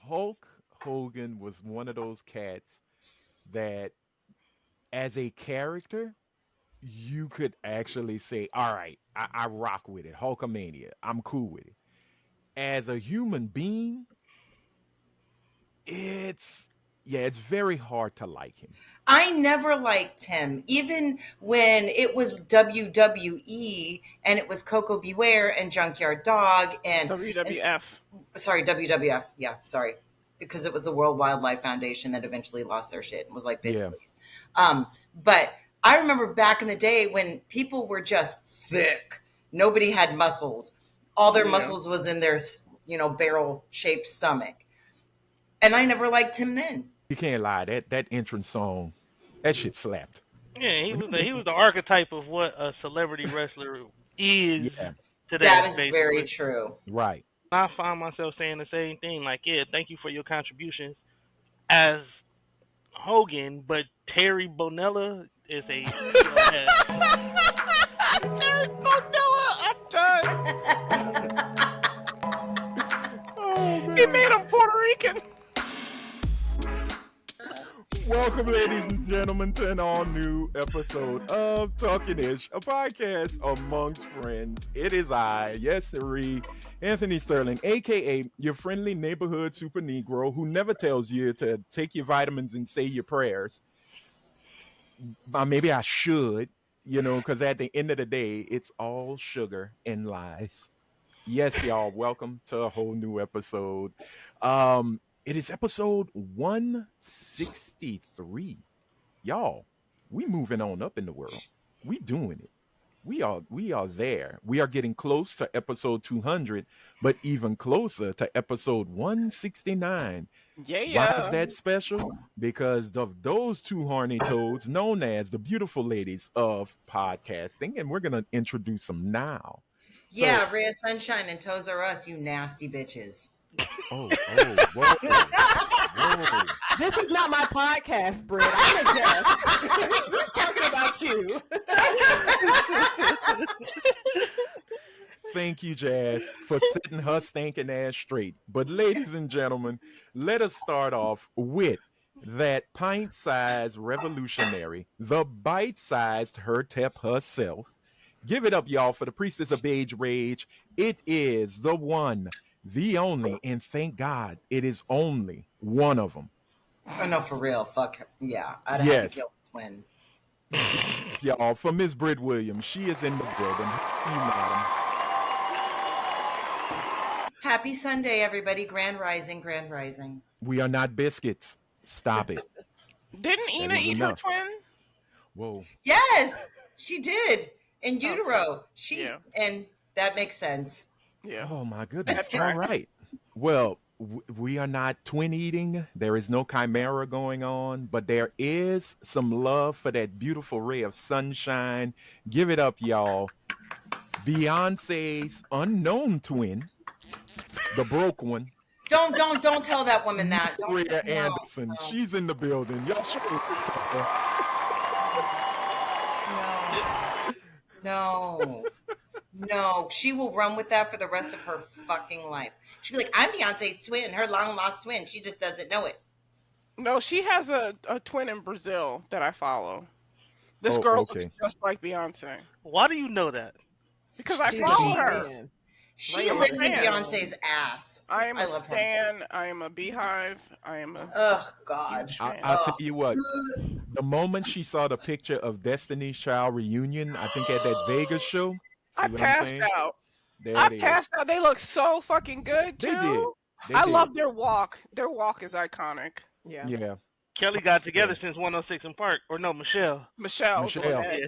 Hulk Hogan was one of those cats that, as a character, you could actually say, all right, I rock with it. Hulkamania. I'm cool with it. As a human being, it's it's very hard to like him. I never liked him, even when it was WWE and it was Coco Beware and Junkyard Dog and WWF. Sorry, WWF. Yeah, sorry, because it was the World Wildlife Foundation that eventually lost their shit and was like, "Bitch, Yeah. please." But I remember back in the day when people were just thick. Nobody had muscles. All their muscles was in their, barrel-shaped stomach, and I never liked him then. You can't lie. That entrance song, that shit slapped. Yeah, he was the archetype of what a celebrity wrestler is Yeah. today. That is basically. very true. Right. I find myself saying the same thing. Like, yeah, thank you for your contributions as Hogan, but Terry Bonella is a. Terry Bonella, I'm done. Oh, He man. made him Puerto Rican. Welcome, ladies and gentlemen, to an all-new episode of Talkin Ish, a podcast amongst friends. It is I, yes, sirree, Anthony Sterling, a.k.a. your friendly neighborhood super Negro who never tells you to take your vitamins and say your prayers. Maybe I should, because at the end of the day, it's all sugar and lies. Yes, y'all, welcome to a whole new episode. It is episode 163. Y'all, we moving on up in the world. We doing it. We are there. We are getting close to episode 200, but even closer to episode 169. Yeah. Why is that special? Because of those two horny toads known as the beautiful ladies of podcasting, and we're going to introduce them now. Yeah, Ray of Sunshine and Toes R Us, you nasty bitches. Whoa. This is not my podcast, Britt. I'm a guest. Who's talking about you? Thank you, Jazz, for setting her stinking ass straight. But ladies and gentlemen, let us start off with that pint-sized revolutionary, the bite-sized Her-Tep herself. Give it up, y'all, for the priestess of beige rage. It is the one, the only, and thank God it is only one of them. Oh, no, for real. Fuck. Yeah, I'd have to kill a twin. Y'all, for Miss Britt Williams, she is in the building. You madam. Happy Sunday, everybody. Grand Rising, Grand Rising. We are not biscuits. Stop it. Didn't Ina is eat enough. her twin? Whoa. Yes, she did. In utero. And that makes sense. Yeah. Oh, my goodness. That All tracks. right. Well, we are not twin eating. There is no chimera going on, but there is some love for that beautiful ray of sunshine. Give it up, y'all. Beyonce's unknown twin, the broke one, Don't tell that woman that. Don't Rhea no, Anderson. no. She's in the building. Y'all should No, she will run with that for the rest of her fucking life. She'll be like, I'm Beyonce's twin, her long lost twin. She just doesn't know it. No, she has a twin in Brazil that I follow. This girl looks just like Beyonce. Why do you know that? Because I She's follow a her. fan. She Like, lives in man. Beyonce's ass. I am a love her. stan. I am a beehive. I am a... Oh, God. I'll tell you what. The moment she saw the picture of Destiny's Child reunion, I think at that Vegas show. I passed out. I passed out. They look so fucking good, too. They did. I love their walk. Their walk is iconic. Yeah. Kelly got together since 106 in Park. Or no, Michelle. Michelle. Yeah,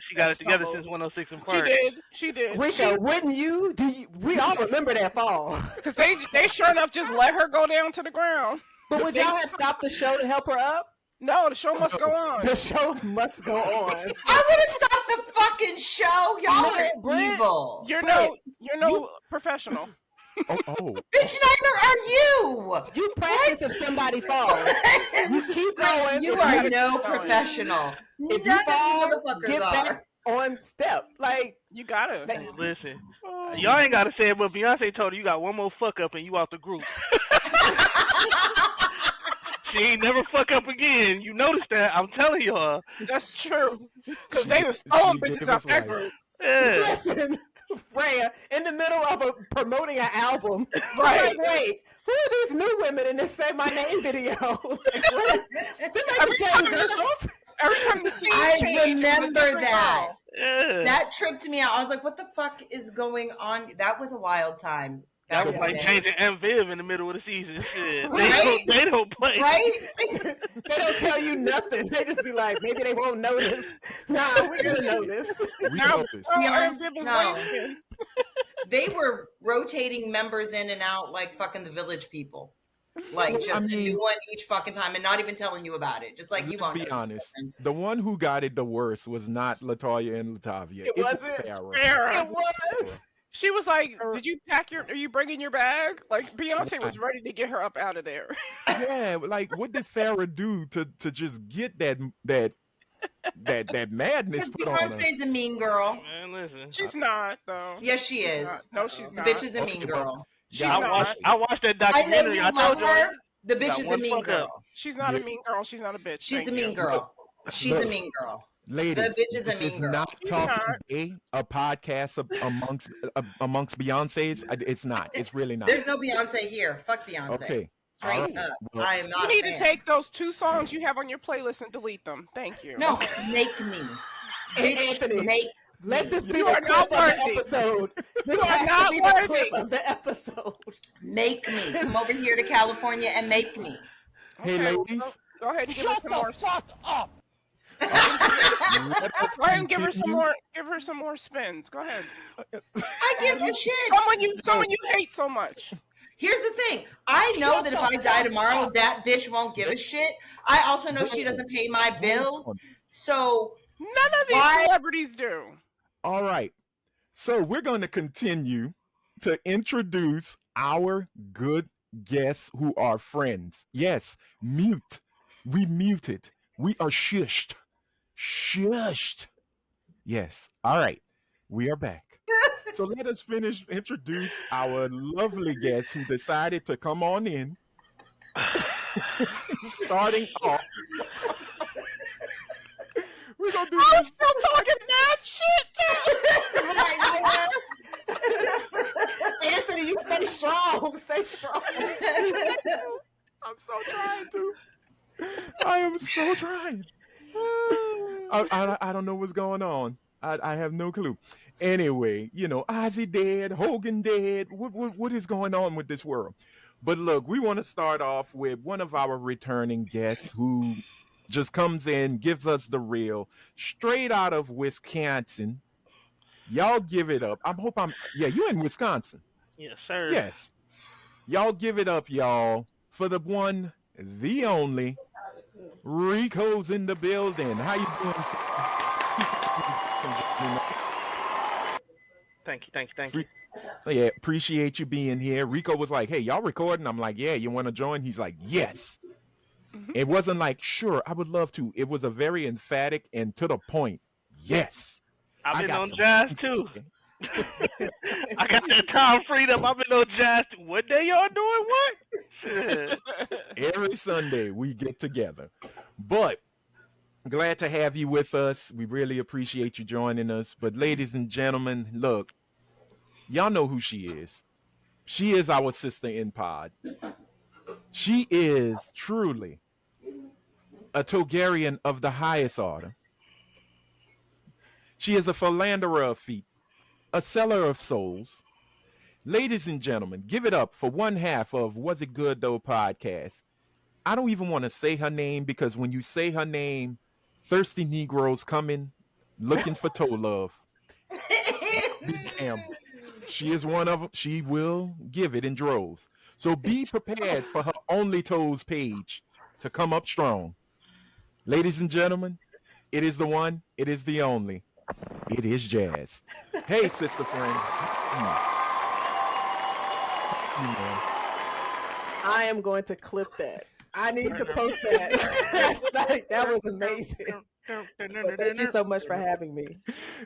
she got it together since 106 in Park. She did. Rika, wouldn't you? We all remember that fall. Because they sure enough just let her go down to the ground. But would y'all have stopped the show to help her up? No, the show must go on. The show must go on. I would have stopped the fucking show. Y'all are evil. You're no professional. Oh. Bitch, neither are you. You practice if somebody falls. You keep going. You are no professional. If None you fall, of you motherfuckers get are. back on step. Like, You gotta. Listen, y'all ain't gotta say it, but Beyonce told her you got one more fuck up and you out the group. She ain't never fuck up again. You notice that? I'm telling y'all. That's true. Because they was throwing She gave bitches out us that life. group. Yeah. Listen, Rhea, in the middle of promoting an album, Right. I'm like, wait, who are these new women in this Say My Name video? Like, what is, they're like the same girls. Every time the scene I changed, it was a remember different that. girl. Yeah. That tripped me out. I was like, what the fuck is going on? That was a wild time. That was back like in the day. changing MViv in the middle of the season. Shit. Right? They don't play. Right? They don't tell you nothing. They just be like, maybe they won't notice. Nah, we're gonna notice. We Now, noticed. MViv is No. wasted. They were rotating members in and out like fucking the Village People. Like Well, just I a mean- new one each fucking time and not even telling you about it. Just like you Let's won't be notice honest. the difference. The one who got it the worst was not Latoya and Latavia. It was wasn't? Farrah. Farrah. It was. She was like, "Did you pack your? Are you bringing your bag?" Like Beyonce was ready to get her up out of there. Yeah, like what did Farrah do to just get that madness Because put on her? Beyonce's a mean girl. Man, listen. She's not though. Yes, she She's is. not. No, she's The not. bitch is a Okay, mean but- girl. She's Yeah, not. I watched that I know documentary. you I love told you. her. The Got bitch is a one mean fuck up. girl. She's not a Yeah. mean girl. She's not a bitch. She's Thank a mean you. girl. She's a Look. mean girl. Ladies, The bitch is a this mean is girl. not She's Talking not. Bay, a podcast amongst Beyonces. It's not. It's really not. There's no Beyonce here. Fuck Beyonce. Okay. Straight All right. up. Well, I am You not need a to fan. take those 2 songs you have on your playlist and delete them. Thank you. No, make me. Hey, Bitch, Anthony, make let this be You the are clip not of the worthy. episode. This You are has not to be the worthy. clip of the episode. Make me. Come over here to California and make me. Hey, Okay, well, ladies. go ahead and give her some more. up. Go ahead and give her some more. Give her some more spins. Go ahead. I give a shit. Someone you hate so much. Here's the thing. I know that if I die tomorrow, that bitch won't give a shit. I also know she doesn't pay my bills. So None of these Why- celebrities do. All right. So we're going to continue to introduce our good guests who are friends. Yes, mute. We muted. We are shushed. Shushed. Yes. All right. We are back. So let us introduce our lovely guest who decided to come on in. Starting off. We're going to do I'm this. still talking mad shit too. Anthony, you stay strong. Stay strong. I'm so trying to. I am so trying. I don't know what's going on. I have no clue. Anyway, Ozzy dead, Hogan dead. What is going on with this world? But look, we want to start off with one of our returning guests who just comes in, gives us the real, straight out of Wisconsin. Y'all give it up. You're in Wisconsin. Yes, sir. Yes. Y'all give it up, y'all, for the one, the only, Rico's in the building. How you doing? Thank you. Yeah, appreciate you being here. Rico was like, hey, y'all recording? I'm like, yeah, you want to join? He's like, yes. Mhm. It wasn't like, sure, I would love to. It was a very emphatic and to the point, yes. I've been got on some jazz things too. to say. I got that time freedom. I've been on jazz too. What day y'all doing what? Every Sunday we get together. But glad to have you with us. We really appreciate you joining us. But ladies and gentlemen, look, y'all know who she is. She is our sister in pod. She is truly a Togarian of the highest order. She is a philanderer of feet, a seller of souls. Ladies and gentlemen, give it up for one half of Was It Good Though podcast. I don't even want to say her name because when you say her name, thirsty Negroes coming looking for toe love. Damn. She is one of them. She will give it in droves. So be prepared for her Only Toes page to come up strong. Ladies and gentlemen, it is the one, it is the only. It is Jazz. Hey, sister friend. I am going to clip that. I need to post that. That was amazing. But thank you so much for having me.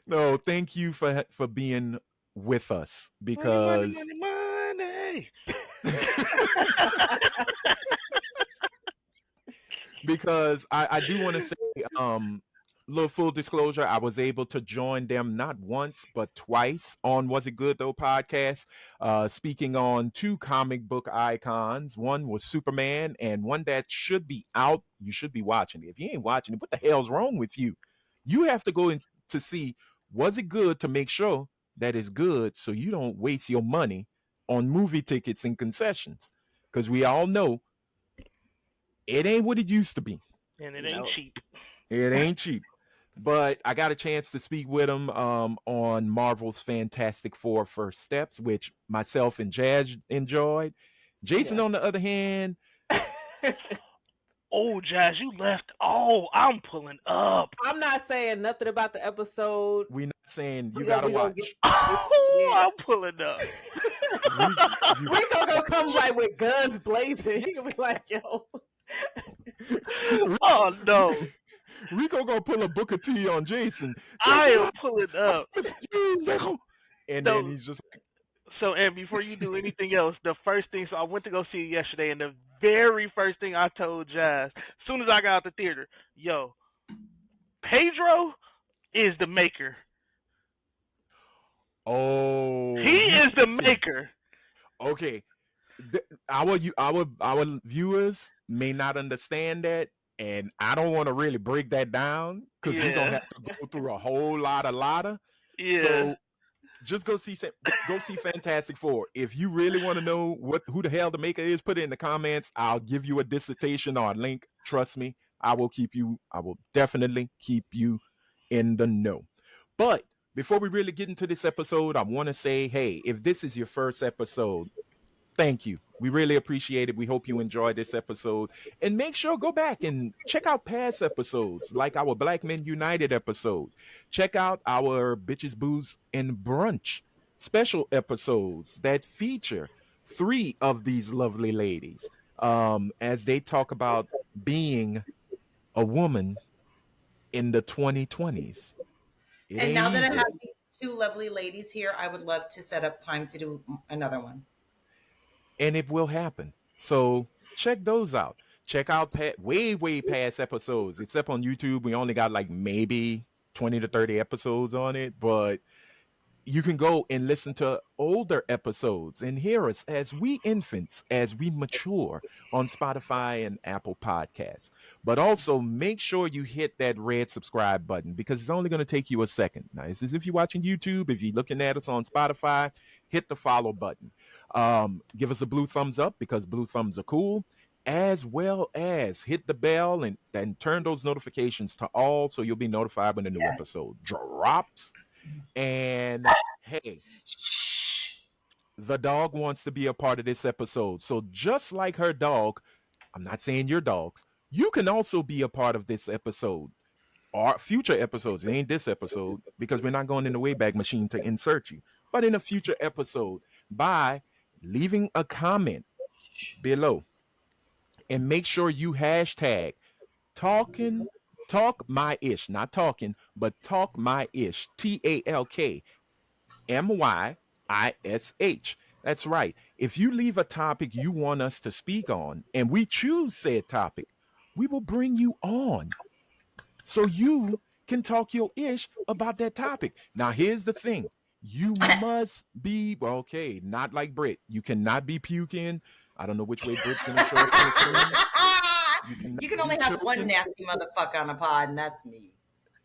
No, thank you for being with us because money. because I do want to say, little full disclosure, I was able to join them not once but twice on Was It Good Though podcast, speaking on two comic book icons. One was Superman, and one that should be out. You should be watching it. If you ain't watching it, what the hell's wrong with you? You have to go in to see Was It Good to make sure that it's good, so you don't waste your money on movie tickets and concessions. Because we all know it ain't what it used to be. And it ain't cheap. It ain't cheap. But I got a chance to speak with him on Marvel's Fantastic Four First Steps, which myself and Jazz enjoyed. Jason, on the other hand, oh, Jazz, you left. Oh, I'm pulling up. I'm not saying nothing about the episode. we're not saying you gotta watch. I'm pulling up. Rico gonna come like with guns blazing. He gonna be like, yo. Oh no. Rico gonna pull a Booker T on Jason. I am pulling up. And then he's just like, so, and before you do anything else, the first thing, so I went to go see it yesterday, and the very first thing I told Jazz, as soon as I got out the theater, yo, Pedro is the maker. oh, He is the maker. okay. Our viewers may not understand that, and I don't want to really break that down because we're gonna have to go through a whole lot of. Yeah. So just go see Fantastic Four. If you really want to know who the hell the maker is, put it in the comments. I'll give you a dissertation or a link. Trust me, I will definitely keep you in the know. But before we really get into this episode, I want to say, hey, if this is your first episode, thank you. We really appreciate it. We hope you enjoyed this episode. And make sure go back and check out past episodes, like our Black Men United episode. Check out our Bitches, Booze, and Brunch special episodes that feature 3 of these lovely ladies as they talk about being a woman in the 2020s. And now that I have these 2 lovely ladies here, I would love to set up time to do another one. And it will happen. So check those out. Check out way past episodes. Except on YouTube, we only got like maybe 20 to 30 episodes on it. But you can go and listen to older episodes and hear us as we mature on Spotify and Apple Podcasts. But also make sure you hit that red subscribe button because it's only going to take you a second. Now, this is if you're watching YouTube. If you're looking at us on Spotify, hit the follow button. Give us a blue thumbs up because blue thumbs are cool, as well as hit the bell and turn those notifications to all so you'll be notified when a new episode drops. And hey, the dog wants to be a part of this episode. So just like her dog, I'm not saying your dogs, you can also be a part of this episode or future episodes. It ain't this episode because we're not going in the Wayback Machine to insert you, but in a future episode by leaving a comment below. And make sure you hashtag Talkin, Talk My Ish, not talking, but Talk My Ish, TALKMYISH. That's right. If you leave a topic you want us to speak on and we choose said topic, we will bring you on so you can talk your ish about that topic. Now, here's the thing. You must be, okay, not like Brit. You cannot be puking. I don't know which way Brit's going to show up on the screen. You can only have one nasty motherfucker on a pod, and that's me.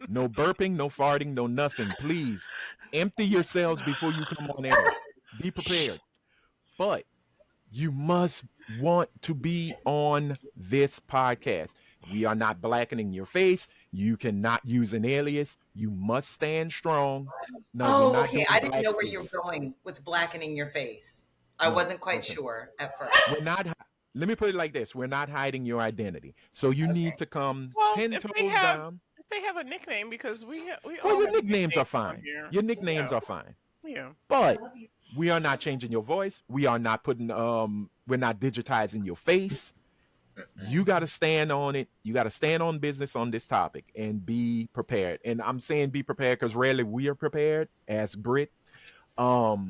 No burping, no farting, no nothing. Please empty yourselves before you come on air. Be prepared. But you must want to be on this podcast. We are not blackening your face. You cannot use an alias. You must stand strong. No, okay. I didn't know where you were going with blackening your face. I wasn't quite sure at first. We're not. Let me put it like this: we're not hiding your identity. So you need to come 10 toes down. If they have a nickname, because we well, your nicknames are fine. Your nicknames are fine. Yeah. But we are not changing your voice. We are not putting. We're not digitizing your face. You got to stand on it. You got to stand on business on this topic and be prepared. And I'm saying be prepared because rarely we are prepared as Brit. So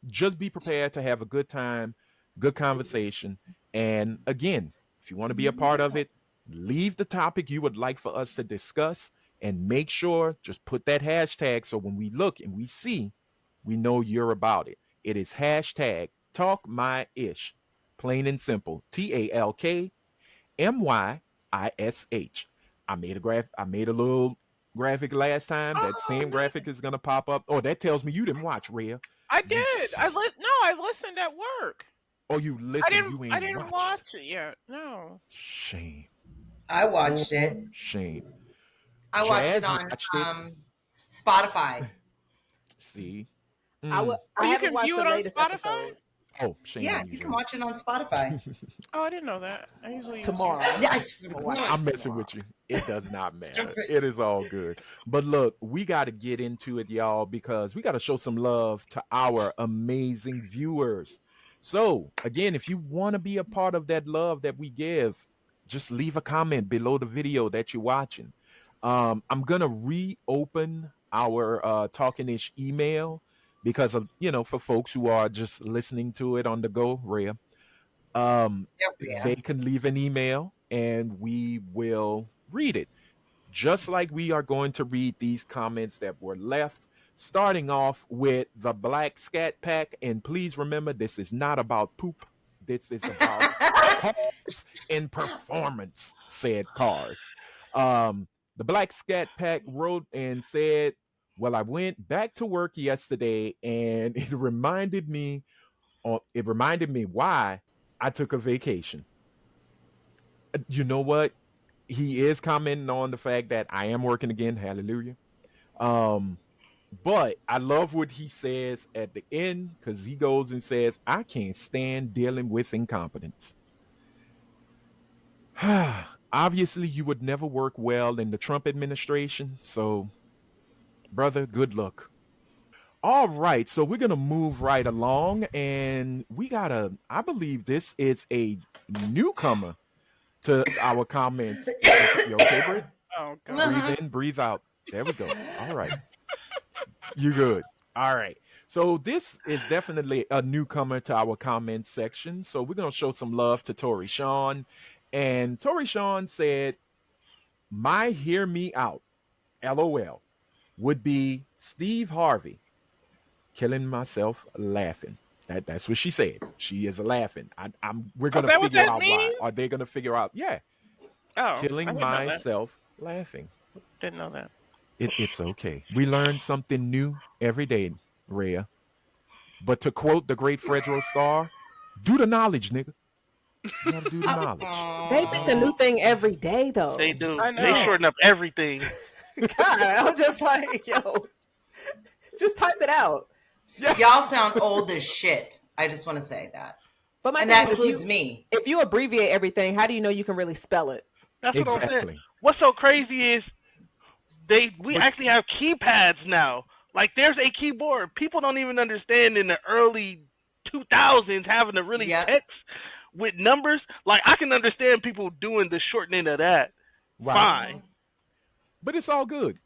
just be prepared to have a good time, good conversation. And again, If you want to be a part of it, leave the topic you would like for us to discuss and make sure just put that hashtag so when we look and we see, we know you're about it. It is hashtag talk my ish. Plain and simple. TalkMyish. I made a little graphic last time. That same graphic is gonna pop up. Oh, that tells me you didn't watch, Rhea. I You did. No, I listened at work. Oh, you listen, you I ain't didn't watched. watch it yet. No. Shame. I watched it. Shame. I watched it Jazz on watched it. Spotify. See? I you haven't can watched view the it on latest Spotify? episode. Oh, shame Yeah, on you can Jazz. watch it on Spotify. Oh, I didn't know that. I usually use Tomorrow. Yeah, I'm messing with you. It does not matter. It is all good. But look, we got to get into it, y'all, because we got to show some love to our amazing viewers. So, again, if you want to be a part of that love that we give, just leave a comment below the video that you're watching. I'm going to reopen our Talking-ish email because of, for folks who are just listening to it on the go, Rhea. They can leave an email and we will read it. Just like we are going to read these comments that were left, starting off with the Black Scat Pack. And please remember, this is not about poop. This is about cars and performance, said Cars. The Black Scat Pack wrote and said, well, I went back to work yesterday and it reminded me why I took a vacation. You know what? He is commenting on the fact that I am working again. Hallelujah. But I love what he says at the end because he goes and says, I can't stand dealing with incompetence. Obviously, you would never work well in the Trump administration. So, brother, good luck. All right, so we're gonna move right along, and I believe this is a newcomer to our comments. You okay, Britt? Oh, God. Breathe in, breathe out. There we go. All right, you good. All right. So this is definitely a newcomer to our comments section. So we're gonna show some love to Tori Sean, and Tori Sean said, "My hear me out, LOL, would be Steve Harvey." Killing myself laughing. That's what she said. She is laughing. We're gonna figure out why. Are they gonna figure out? Yeah. Oh, Killing myself laughing. Didn't know that. It's okay. We learn something new every day, Rhea. But to quote the great Fredro Starr, do the knowledge, nigga. You gotta do the knowledge. They make a new thing every day, though. They do. I know. They shorten up everything. God, I'm just like, yo, just type it out. Y'all sound old as shit. I just want to say that. But and that includes me. If you abbreviate everything, how do you know you can really spell it? That's what I'm saying. What's so crazy is we actually have keypads now. Like, there's a keyboard. People don't even understand in the early 2000s having to really text with numbers. Like, I can understand people doing the shortening of that. Right. Fine. But it's all good.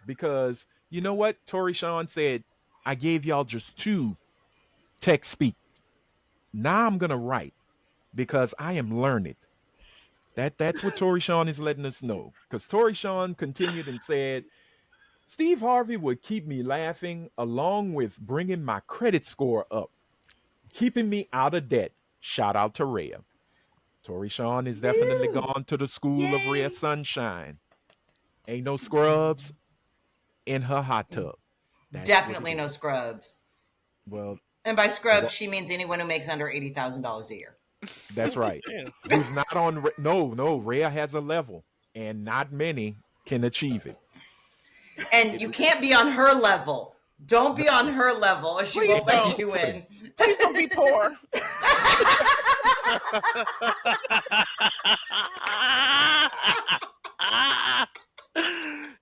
Because you know what? Tori Sean said, I gave y'all just 2 text speak. Now I'm going to write because I am learning. That's what Tori Sean is letting us know. Because Tori Sean continued and said, Steve Harvey would keep me laughing along with bringing my credit score up, keeping me out of debt. Shout out to Rhea. Tori Sean is definitely gone to the school of Rhea Sunshine. Ain't no scrubs in her hot tub. Definitely no scrubs. Well, and by scrubs, she means anyone who makes under $80,000 a year. That's right. Who's not on? No. Rhea has a level, and not many can achieve it. And you can't be on her level. Don't be on her level, or she won't let you in. Please don't be poor.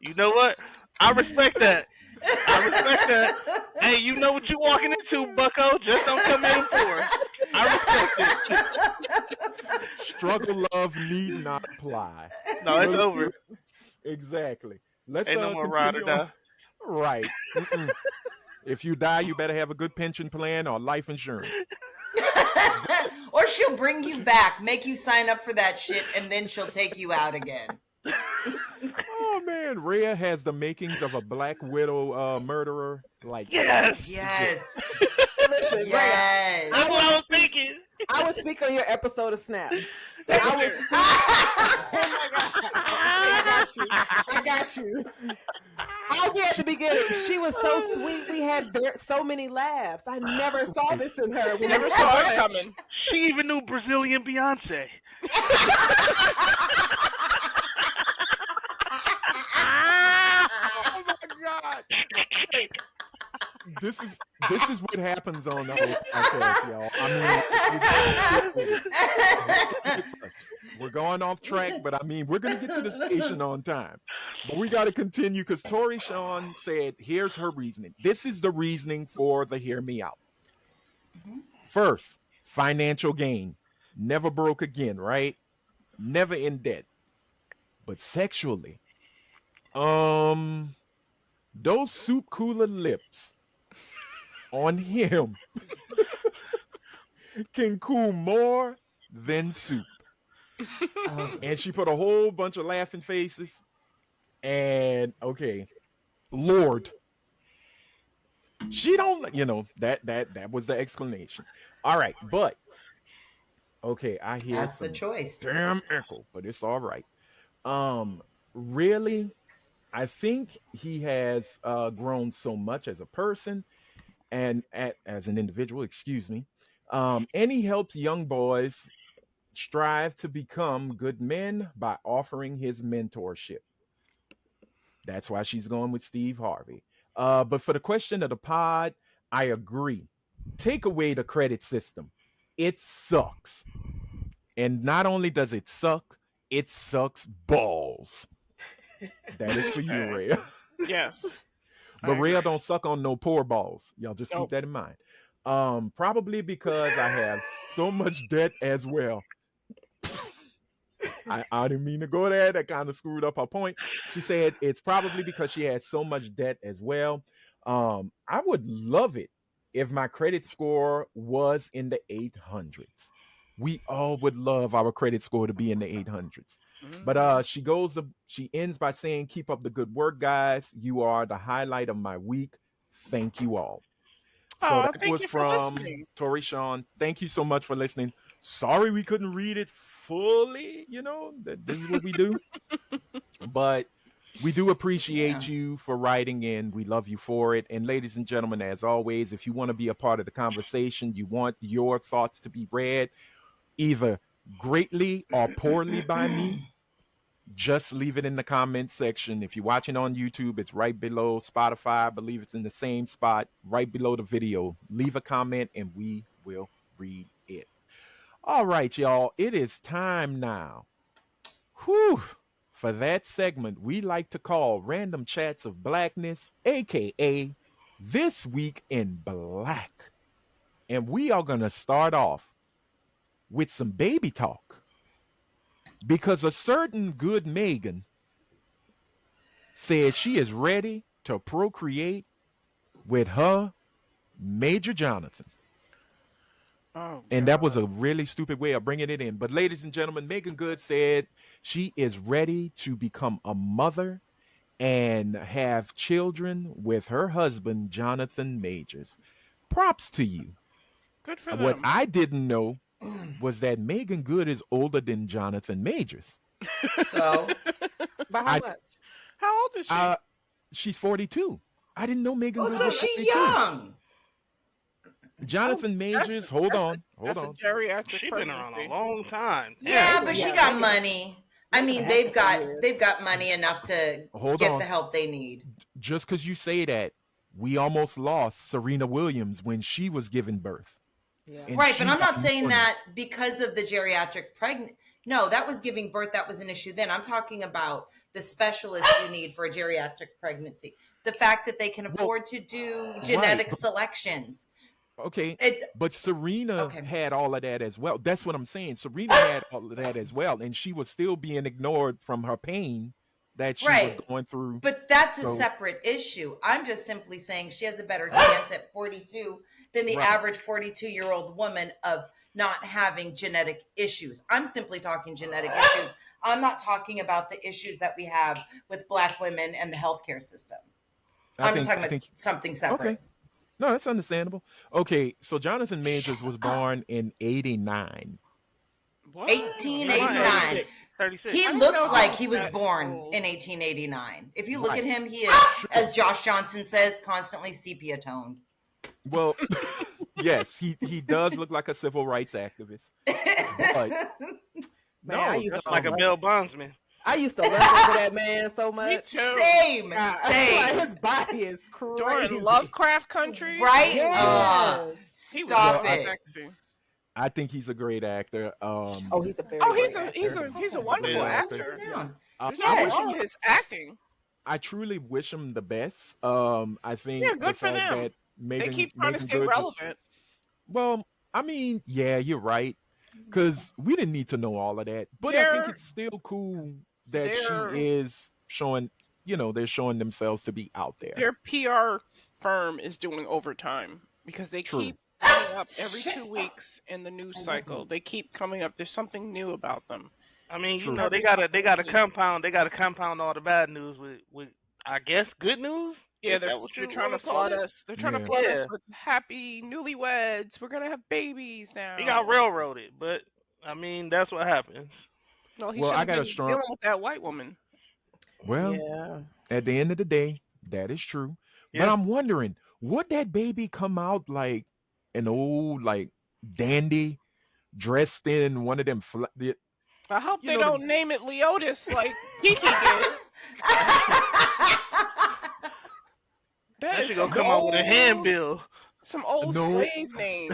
You know what? I respect that. Hey, you know what you're walking into, bucko. Just don't come in for it. I respect it. Struggle love need not apply. No, it's over. Exactly. Let's ain't no more ride or die. Right. If you die, you better have a good pension plan or life insurance. Or she'll bring you back, make you sign up for that shit, and then she'll take you out again. Oh man, Rhea has the makings of a Black Widow murderer. Like Yes. Listen, Yes. That's what I was thinking. I would speak on your episode of Snaps. Thank I you. was. Oh my god! I got you. I'll be at the beginning. She was so sweet. We had so many laughs. I never saw this in her. We Never saw it coming. She even knew Brazilian Beyonce. oh my god! Hey, this is what happens on the whole podcast, y'all. I mean, we're going off track, but I mean, we're gonna get to the station on time. But we got to continue because Tori Sean said, "Here's her reasoning. This is the reasoning for the hear me out. First, financial gain. Never broke again, right? Never in debt. But sexually, those soup cooler lips on him can cool more than soup." And she put a whole bunch of laughing faces. And okay, Lord, she don't, that was the explanation. All right, but okay, I hear That's a choice. Damn echo, but it's all right. Really, I think he has grown so much as a person and as an individual, excuse me. And he helps young boys strive to become good men by offering his mentorship. That's why she's going with Steve Harvey. But for the question of the pod, I agree. Take away the credit system. It sucks. And not only does it suck, it sucks balls. That is for you, Rhea. Yes. But Rhea don't suck on no poor balls. Y'all just keep that in mind. Probably because I have so much debt as well. I didn't mean to go there. That kind of screwed up her point. She said it's probably because she has so much debt as well. I would love it if my credit score was in the 800s. We all would love our credit score to be in the 800s. But she ends by saying, "Keep up the good work, guys. You are the highlight of my week. Thank you all." So that was from Tori Sean. Thank you so much for listening. Sorry we couldn't read it fully. This is what we do. But we do appreciate you for writing in. We love you for it. And ladies and gentlemen, as always, if you want to be a part of the conversation, you want your thoughts to be read either greatly or poorly by me, just leave it in the comment section. If you're watching on YouTube, it's right below Spotify. I believe it's in the same spot, right below the video. Leave a comment and we will read it. All right, y'all. It is time now. For that segment we like to call Random Chats of Blackness, aka This Week in Black. And we are going to start off with some baby talk. Because a certain good Megan said she is ready to procreate with her Major Jonathan. And that was a really stupid way of bringing it in. But ladies and gentlemen, Megan Good said she is ready to become a mother and have children with her husband, Jonathan Majors. Props to you. Good for them. What I didn't know was that Megan Good is older than Jonathan Majors. So, by how much? How old is she? She's 42. I didn't know Megan Good so was she's 42. young. Jonathan Majors, hold on. That's a geriatric She's been pregnancy. around a long time. Yeah, but she got money. I mean, they've got money enough to get the help they need. Just because you say that, we almost lost Serena Williams when she was giving birth. Yeah. Right, but I'm not saying that because of the geriatric pregnant. No, that was giving birth. That was an issue then. I'm talking about the specialists you need for a geriatric pregnancy. The fact that they can afford to do genetic selections. Okay, but Serena had all of that as well. That's what I'm saying. Serena had all of that as well, and she was still being ignored from her pain that she was going through. But that's a separate issue. I'm just simply saying she has a better chance at 42 than the average 42-year-old woman of not having genetic issues. I'm simply talking genetic issues. I'm not talking about the issues that we have with Black women and the healthcare system. I'm just talking about something separate. Okay. No, that's understandable. Okay, so Jonathan Majors was born in 89. What? 1889. 36. He looks like he was born in 1889. If you look at him, he is, as Josh Johnson says, constantly sepia toned. Well, yes, he does look like a civil rights activist. But Man, I used to like a Bill Bondsman. I used to love that man so much. Me too. Same. His body is crazy. During Lovecraft Country, Right? Yes. Stop it. Sexy. I think he's a great actor. He's a very He's a wonderful actor. Yeah. There's Yes. nothing wrong with his acting. I truly wish him the best. I think Yeah, good the for fact them. that Megan, They keep trying to Megan stay Good relevant. well, I mean, yeah, you're right. Because we didn't need to know all of that. But I think it's still cool that she is showing, they're showing themselves to be out there. Their PR firm is doing overtime because they True. keep coming up every 2 weeks in the news cycle. They keep coming up. There's something new about them. I mean, True. they gotta compound all the bad news with I guess good news. Yeah, Is that they're what you trying to wanna call flood it? us. They're trying to Yeah. flood us Yeah. with happy newlyweds. We're gonna have babies now. He got railroaded, but I mean that's what happens. No, he Well, should I have got a been strong- dealing with that white woman. Well, Yeah. at the end of the day, that is true. But Yeah. I'm wondering, would that baby come out like an old, like, dandy dressed in one of them I hope You they know, don't name it Leotis like Kiki did. That is should go some come out with a old- handbill. Some old No. slave name.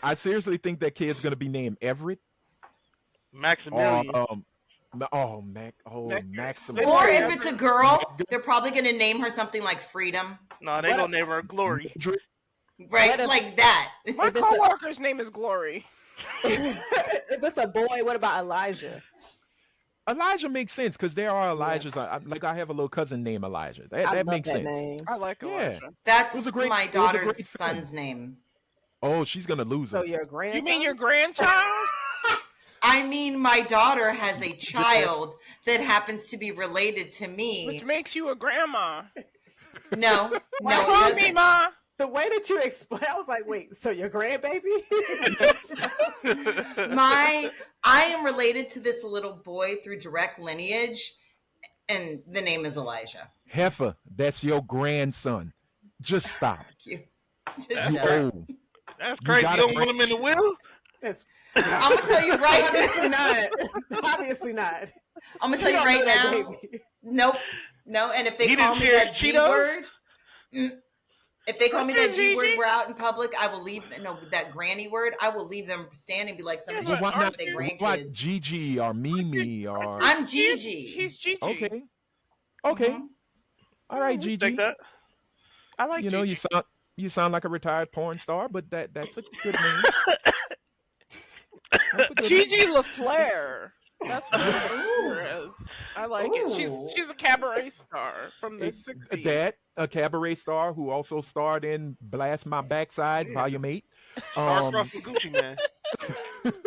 I seriously think that kid's gonna be named Everett Maximilian. or Maximilian. Or if it's a girl, they're probably going to name her something like Freedom. No, they gonna name her Glory. Right? What if- Like that. My If it's a- coworker's name is Glory. If it's a boy, what about Elijah? Elijah makes sense because there are Elijahs. I have a little cousin named Elijah. I That love makes that sense. name. I like Yeah. Elijah. It was That's a great- my it was a daughter's great film. son's name. Oh, she's gonna lose So it. your grandson? You mean your grandchild? I mean, my daughter has a child that happens to be related to me. Which makes you a grandma. No, no, Why it call me, doesn't. Ma? The way that you explain, I was like, wait, so your grandbaby? I am related to this little boy through direct lineage, and the name is Elijah. Heifer, that's your grandson. Just stop. Thank you. You Just shut up. old. That's You crazy. You gotta don't bring- want him in the will? That's I'm gonna tell you right. obviously not. Obviously not. I'm gonna tell you don't right know that now. baby. Nope. No. And if they He call didn't me share that G Cheetos? word, if they call me that G word, Gigi? we're out in public. I will leave. No, that granny word. I will leave them standing. And be like somebody Yeah, Well, but why with not? their Why grandkids. Gigi or Mimi or? I'm Gigi. She's Gigi. Okay. Okay. Mhm. All right, Take Gigi. that. I like Gigi. You sound like a retired porn star, but that's a good name. That's a good Gigi name. LaFleur. That's what her is. I like Ooh. it. She's a cabaret star from the 60s. That a cabaret star who also starred in Blast My Backside Volume 8. Starstruck and Gucci Man.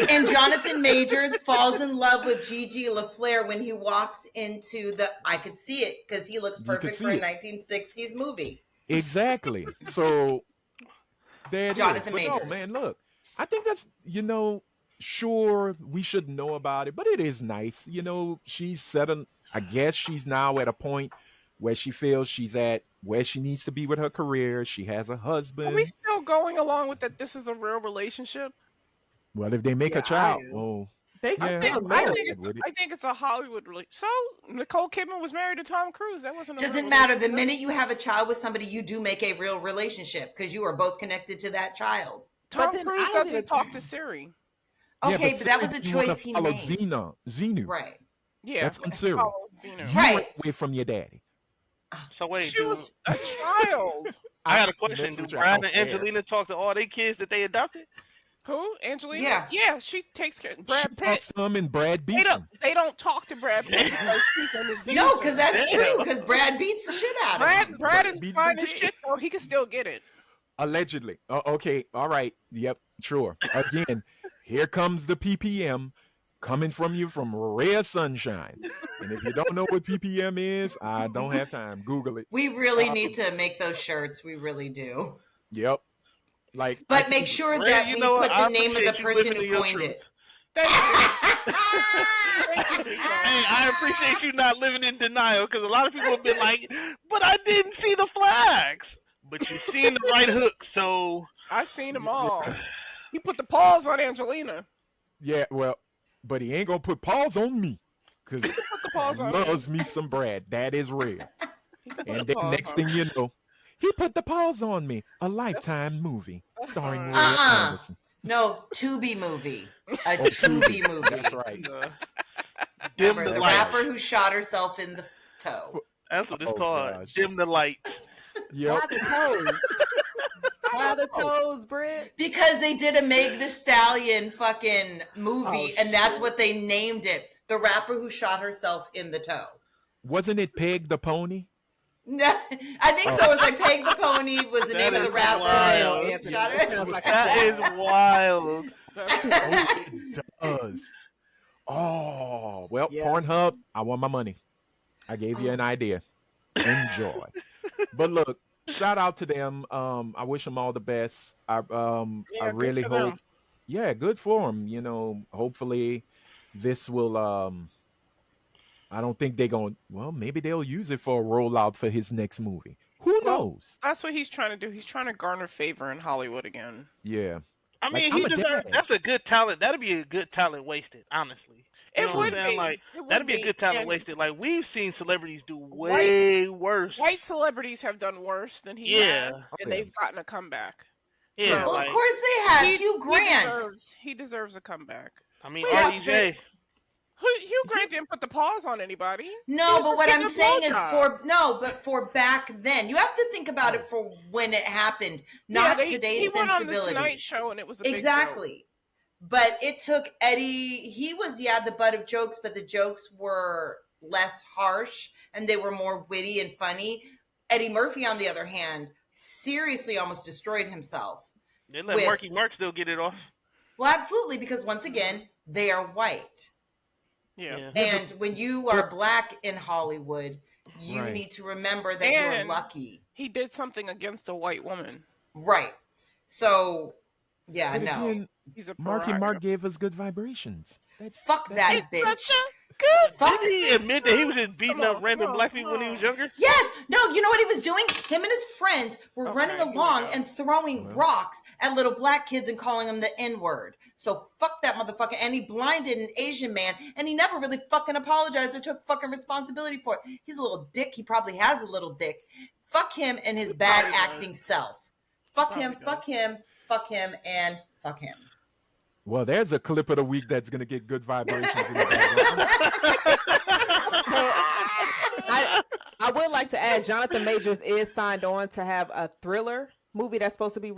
And Jonathan Majors falls in love with Gigi LaFleur when he walks into the. I could see it because he looks You could perfect see for a it. 1960s movie. Exactly. So there it Jonathan is. But no, Majors. man, look. I think that's sure we should know about it, but it is nice. She's settled. I guess she's now at a point where she feels she's at where she needs to be with her career. She has a husband. Are we still going along with that this is a real relationship? Well, if they make Yeah, a child, I am. oh, They Yeah. they're I married. think it's a Hollywood relationship. So Nicole Kidman was married to Tom Cruise. That wasn't a real Doesn't matter. The relationship. minute you have a child with somebody, you do make a real relationship because you are both connected to that child. Tom But then Cruise I don't doesn't even- talk to Siri. Okay, but that was a say you wanna choice he follow made. Xenu. Right. Yeah, That's on Siri. follow Xenu. You Right. went away from your daddy. So wait, She dude, was a child. I got a question. That's Do what you're Brad out and there. Angelina talk to all their kids that they adopted? Who? Angelina? Yeah. Yeah, she takes care. She Brad Pitt. talks to him and Brad They beats don't. him. They don't talk to Brad Pitt because he's an abuser. No, because that's Yeah. true. Because Brad beats the shit out of him. Brad is beats fine the as kid. shit, though. He can still get it. Allegedly. Okay. All right. Yep. Sure. Again, here comes the ppm coming from you from rare sunshine. And if you don't know what ppm is, I don't have time. Google it. We really need to make those shirts. We really do. Yep. Like I But make think sure Ray, that you we know what? put I the name of the appreciate you person living who in your coined truth. it. Thank you. Thank you, Big Hey, Dog. I appreciate you not living in denial because a lot of people have been like, "But I didn't see the flags." But you seen the right hook, so I seen them yeah, all. He put the paws on Angelina. yeah, well, but he ain't gonna put paws on me. Cause He put the he paws on me. loves me some Brad. That is rare. He can put And the then paws next on thing me. you know, he put the paws on me. A That's Lifetime movie that's starring fine. Roy Uh-uh. Orbison. No, Tubi movie. A Oh, Tubi Tubi. movie. That's right. dim Remember the the That's light. rapper who shot herself in the toe. That's what it's Oh called. gosh. Dim the light. Yep. Why the toes? Why the toes, Britt? Because they did a Meg the Stallion fucking movie, Oh, and that's shit. what they named it. The rapper who shot herself in the toe. Wasn't it Peg the Pony? No, I think so. It was like Peg the Pony was the That name of the is rapper. wild. who Anthony. shot That her. sounds like That is wild. That's Oh, it does. Oh, well, Yeah. Pornhub, I want my money. I gave you an idea. Enjoy. But look, shout out to them. I wish them all the best. I yeah, good really for hope. them. Yeah, good for them. Hopefully this will. I don't think they're going. Well, maybe they'll use it for a rollout for his next movie. Who Well, knows? that's what he's trying to do. He's trying to garner favor in Hollywood again. Yeah, I like mean, I'm he a deserves. dad. That's a good talent. That'd be a good talent wasted, honestly. You It know what would I'm saying? be. Like It would that'd be a good talent And wasted. Like we've seen celebrities do white way worse. white celebrities have done worse than he Yeah, has, Oh, and yeah. they've gotten a comeback. yeah. Well, Like of course they have. Hugh He Grant. deserves a comeback. I mean, Yeah, RDJ. Hugh Grant didn't put the paws on anybody. He No, was but just what getting I'm a saying is blowjob. for back then. You have to think about it for when it happened, not He today's went on the Tonight sensibilities. Show, and it was a big joke. Exactly. But it took Eddie, he was, the butt of jokes, but the jokes were less harsh and they were more witty and funny. Eddie Murphy, on the other hand, seriously almost destroyed himself. They let with- Marky Mark still get it off. Well, absolutely, because once again, they are white. Yeah. And when you are black in Hollywood, you Right. need to remember that you're And lucky. he did something against a white woman. Right. So, yeah, But no. again, He's a Marky pariah. Mark gave us good vibrations. Fuck that bitch. Such a good. Fuck. Didn't he admit that he was just beating Come up on, random come black on, people come when he was on. younger? Yes. No, you know what he was doing? Him and his friends were Okay, running here we along go. and throwing Well. rocks at little black kids and calling them the N-word. So fuck that motherfucker. And he blinded an Asian man and he never really fucking apologized or took fucking responsibility for it. He's a little dick. He probably has a little dick. Fuck him and his bad probably does. acting self. Fuck him, Probably fuck him, fuck him, and fuck him. Well, there's a clip of the week that's gonna get good vibrations in the background. I would like to add, Jonathan Majors is signed on to have a thriller movie that's supposed to be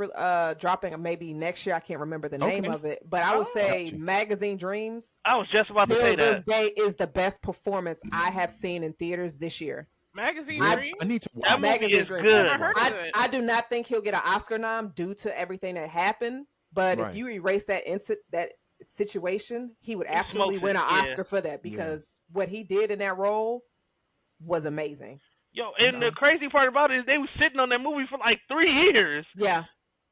dropping maybe next year. I can't remember the name Okay. of it, but I would say Gotcha. Magazine Dreams. I was just about to say Till this that. day is the best performance I have seen in theaters this year. Magazine Yeah, Dreams? I need to That watch movie Magazine is Dreams. good. Never heard of it. I do not think he'll get an Oscar nom due to everything that happened. But Right. if you erase that that situation, he would He absolutely smokes win it, an yeah. Oscar for that because what he did in that role was amazing. Yo, and No. the crazy part about it is they were sitting on that movie for like 3 years. Yeah,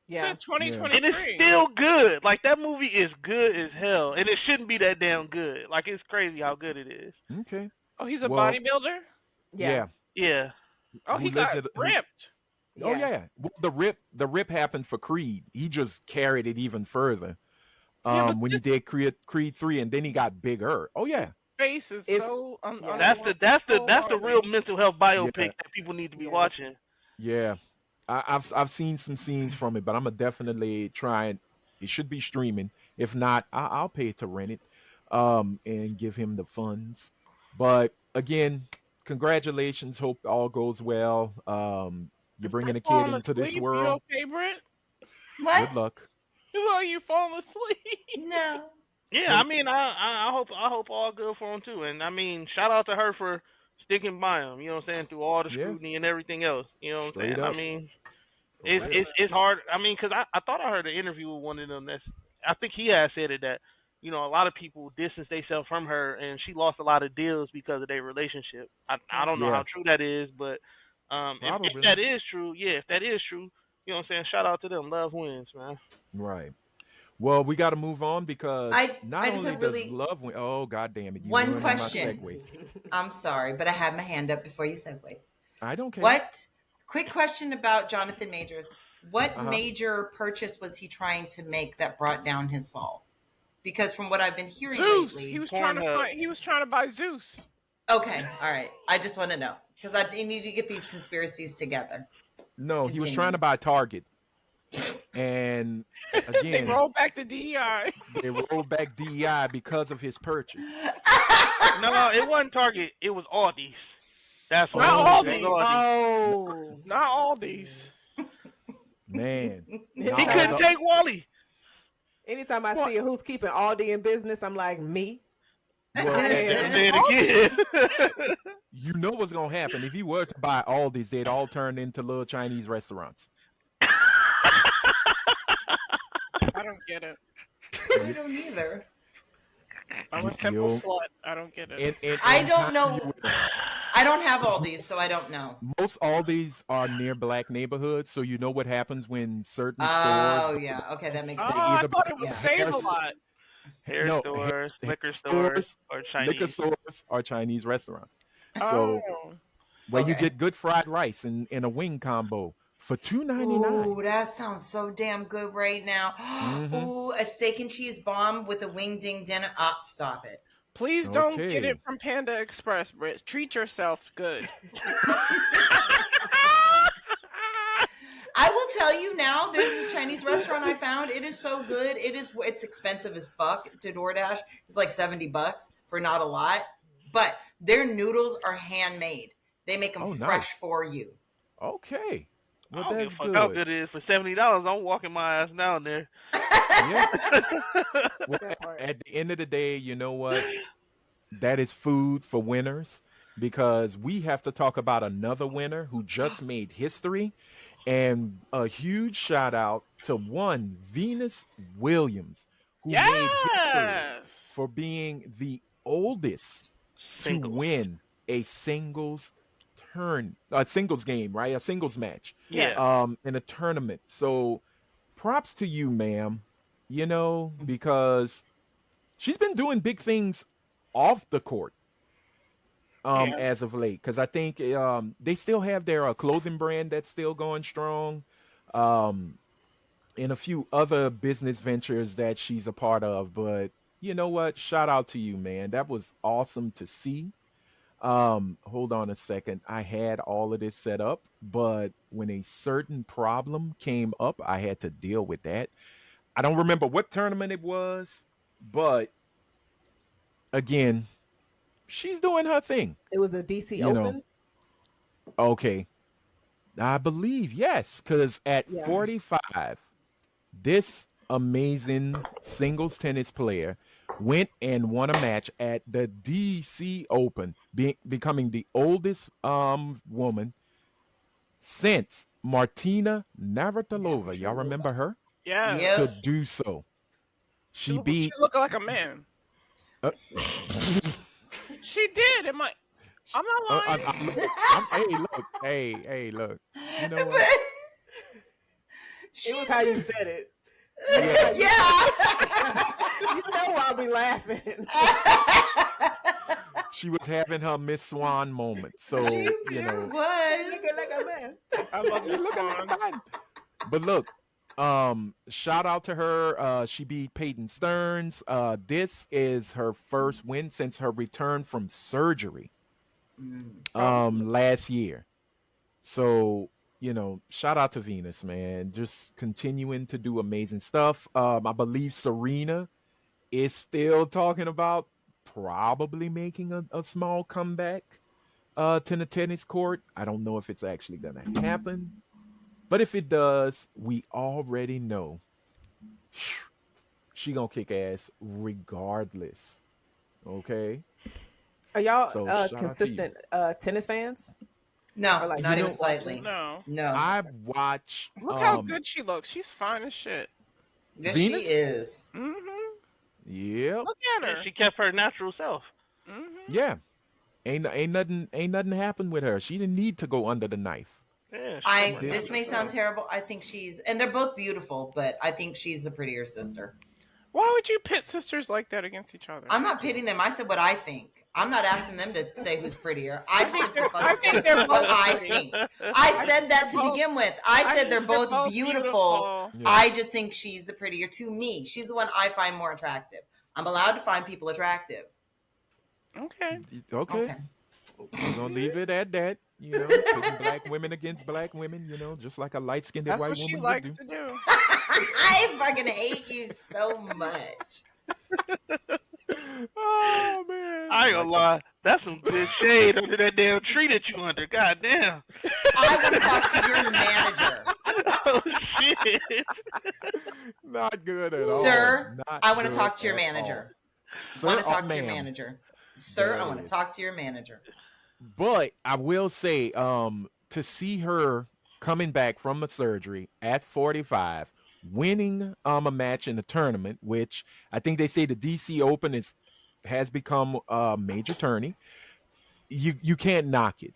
yeah. Since 2023. And it's still good. Like, that movie is good as hell. And it shouldn't be that damn good. Like, it's crazy how good it is. Okay. Oh, he's a Well, bodybuilder? Yeah. Yeah. Oh, Who he lives got at- who- ripped. Oh Yes. yeah. Well, the rip happened for Creed. He just carried it even further. Yeah, but When he did Creed 3 and then he got bigger. Oh yeah. Face is It's- so yeah. That's the real mental health biopic Yeah. that people need to be Yeah. watching. Yeah. I've seen some scenes from it, but I'm gonna definitely try it. It should be streaming. If not, I'll pay to rent it. And give him the funds. But again, congratulations. Hope all goes well. You're bringing a kid Falling into this asleep? world. You okay, Britt? What? Good luck. You look like you falling asleep. No. Yeah, I mean, I hope all good for him too. And I mean, shout out to her for sticking by him. You know what I'm saying? Through all the Yeah. scrutiny and everything else. You know what I'm Straight saying? up. I mean, it's hard. I mean, because I thought I heard an interview with one of them. I think he had said it that a lot of people distance themselves from her, and she lost a lot of deals because of their relationship. I don't know Yeah, how true that is, but if probably. that is true, yeah, if that is true, you know what I'm saying? Shout out to them. Love wins, man. Right. Well, we got to move on because not I just only have does really love win. Oh, God damn it. You one ruining my question. segue. I'm sorry, but I had my hand up before you segue. I don't care. What? Quick question about Jonathan Majors. What Uh-huh. major purchase was he trying to make that brought down his fall? Because from what I've been hearing Zeus. lately, He was trying to Pornhub. find. He was trying to buy Zeus. okay, all right. I just want to know because I need to get these conspiracies together. No, he was Continue. trying to buy Target. And They again, rolled back the DEI. they rolled back DEI because of his purchase. No, it wasn't Target. It was Aldi's. That's what Not it all was. these. It was Aldi's. Oh, Not all these. Man. He Nah, couldn't no. take Wally. anytime I see a who's keeping Aldi in business, I'm like, me. Well, Say it again. you know what's going to happen. If he were to buy all these, they'd all turn into little Chinese restaurants. I don't get it. I don't either. I'm a simple Yo. slut. I don't get it. I don't know. I don't have all these, so I don't know. Most all these are near black neighborhoods, so you know what happens when certain Oh stores. yeah, okay, that makes Oh, sense. I either thought it was yeah. Save a Lot. Hair No, stores, hair liquor stores, or Chinese. liquor stores are Chinese restaurants. Oh, So where you Okay. get good fried rice and a wing combo for $2.99. Ooh, that sounds so damn good right now. Mhm. Ooh, a steak and cheese bomb with a wing ding dinner. Ah, stop it. please don't get Okay. it from Panda Express, Britt. Treat yourself good. I will tell you now, there's this Chinese restaurant I found. It is so good. It's expensive as fuck to DoorDash. It's like $70 for not a lot. But their noodles are handmade. They make them Oh, fresh nice. for you. Okay. Well, I don't that's give a fuck how good. good it is. For $70, I'm walking my ass down there. Yeah. Well, That part. at the end of the day, you know what? That is food for winners because we have to talk about another winner who just made history. And a huge shout out to one Venus Williams, who made history Yes. for being the oldest Single. to win a singles game, right? A singles match, Yes. in a tournament. So props to you, ma'am. Because she's been doing big things off the court Yeah. as of late. Because I think they still have their clothing brand that's still going strong, um, and a few other business ventures that she's a part of. But you know what? Shout out to you, man. That was awesome to see. Hold on a second. I had all of this set up, but when a certain problem came up, I had to deal with that. I don't remember what tournament it was, but again, she's doing her thing. It was a DC You know. Open. Okay. I believe, yes, because at Yeah. 45, this amazing singles tennis player went and won a match at the DC Open, becoming the oldest woman since Martina Navratilova. Y'all remember her? Yes. Yep. To do so. She beat. She looked like a man. Uh, She did. I'm not lying. hey, look. Hey, look. You know what? It was how you said it. Yeah. Yeah. You know I'll be laughing. She was having her Miss Swan moment. So, She you know. was. Looking like a man. I love this song. But look, shout out to her. She beat Peyton Stearns. This is her first win since her return from surgery last year. So, shout out to Venus, man. Just continuing to do amazing stuff. I believe Serena is still talking about probably making a small comeback to the tennis court. I don't know if it's actually gonna happen. But if it does, we already know she gonna kick ass regardless. Okay. Are y'all So, shout out to you. consistent tennis fans? No, Or like not You even know, slightly. No. No. I watch Look how good she looks. She's fine as shit. Yes, she Venus. is. Mm-hmm. Yep. Look at Yeah, her. she kept her natural self. Mm-hmm. Yeah. Ain't nothing happened with her. She didn't need to go under the knife. Yeah, she kept I her Did this natural may sound self. terrible. I think she's and they're both beautiful, but I think she's the prettier sister. Why would you pit sisters like that against each other? I'm not pitting them. I said what I think. I'm not asking them to say who's prettier. I just simply I fucking think said they're what both I pretty. think. I I said think that they're to both. begin with. I I said they're think both beautiful. Yeah. I just think she's the prettier to me. She's the one I find more attractive. I'm allowed to find people attractive. Okay. Okay. Okay. We're gonna leave it at that. Pitting black women against black women. Just like a light-skinned That's white what she woman would likes do. to do. I fucking hate you so much. Oh man. I ain't gonna lie, that's some good shade under that damn tree that you under. God damn. I want to talk to your manager. Oh shit. Not good at all. Sir, Not I want to good talk to your at manager. all. Want Sir to or talk to your ma'am? manager. Sir, There I it want to is. talk to your manager. But I will say, to see her coming back from the surgery at 45, winning a match in the tournament, which I think they say the DC Open has become a major tourney. You can't knock it.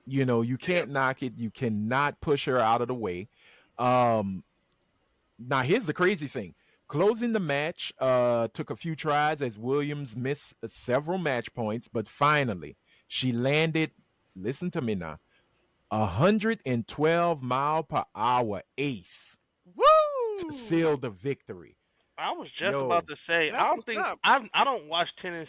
You Yeah. can't knock it. You cannot push her out of the way. Um, Now here's the crazy thing. Closing the match took a few tries as Williams missed several match points, but finally she landed, listen to me now, 112-mile-per-hour ace to Woo! seal the victory. I was just about Yo, to say, That's what's up. I don't watch tennis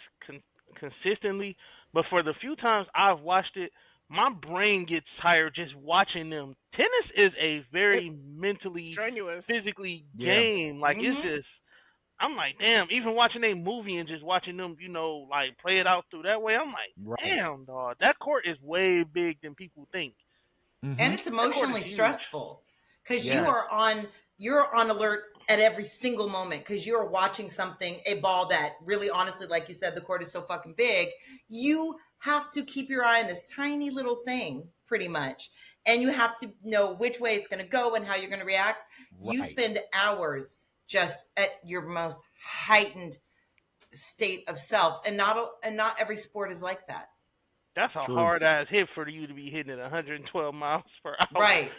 consistently, but for the few times I've watched it, my brain gets tired just watching them. Tennis is a very mentally, Strenuous. physically yeah, game. Like it's Mhm. just, I'm like, damn. Even watching a movie and just watching them, like play it out through that way, I'm like, right. damn, dog. That court is way big than people think. And Hmm. it's That court emotionally is huge. stressful because Yeah. you're on alert at every single moment because you're watching something, a ball that really honestly, like you said, the court is so fucking big. You have to keep your eye on this tiny little thing pretty much. And you have to know which way it's going to go and how you're going to react. You Right. spend hours just at your most heightened state of self. And not every sport is like that. That's a True. hard ass hit for you to be hitting at 112 miles per hour. Right.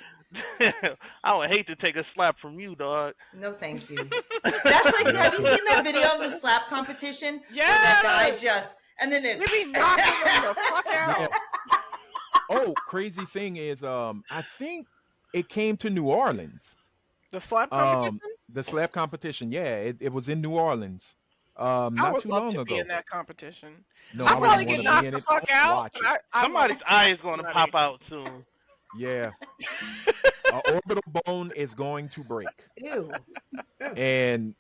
I would hate to take a slap from you, dog. No, thank you. That's like, have you seen that video of the slap competition? Where that guy just, and then We it's, be knocking them the fuck out. Yeah. Oh, crazy thing is, I think it came to New Orleans. The slap competition? The slap competition. Yeah, it was in New Orleans. I Not would too love long to ago. be in that competition. No, I I probably wouldn't get want to knocked be in the it. fuck out. Watch But it. Somebody's eye is going to Somebody. pop out soon. Yeah. Orbital bone is going to break. Ew. And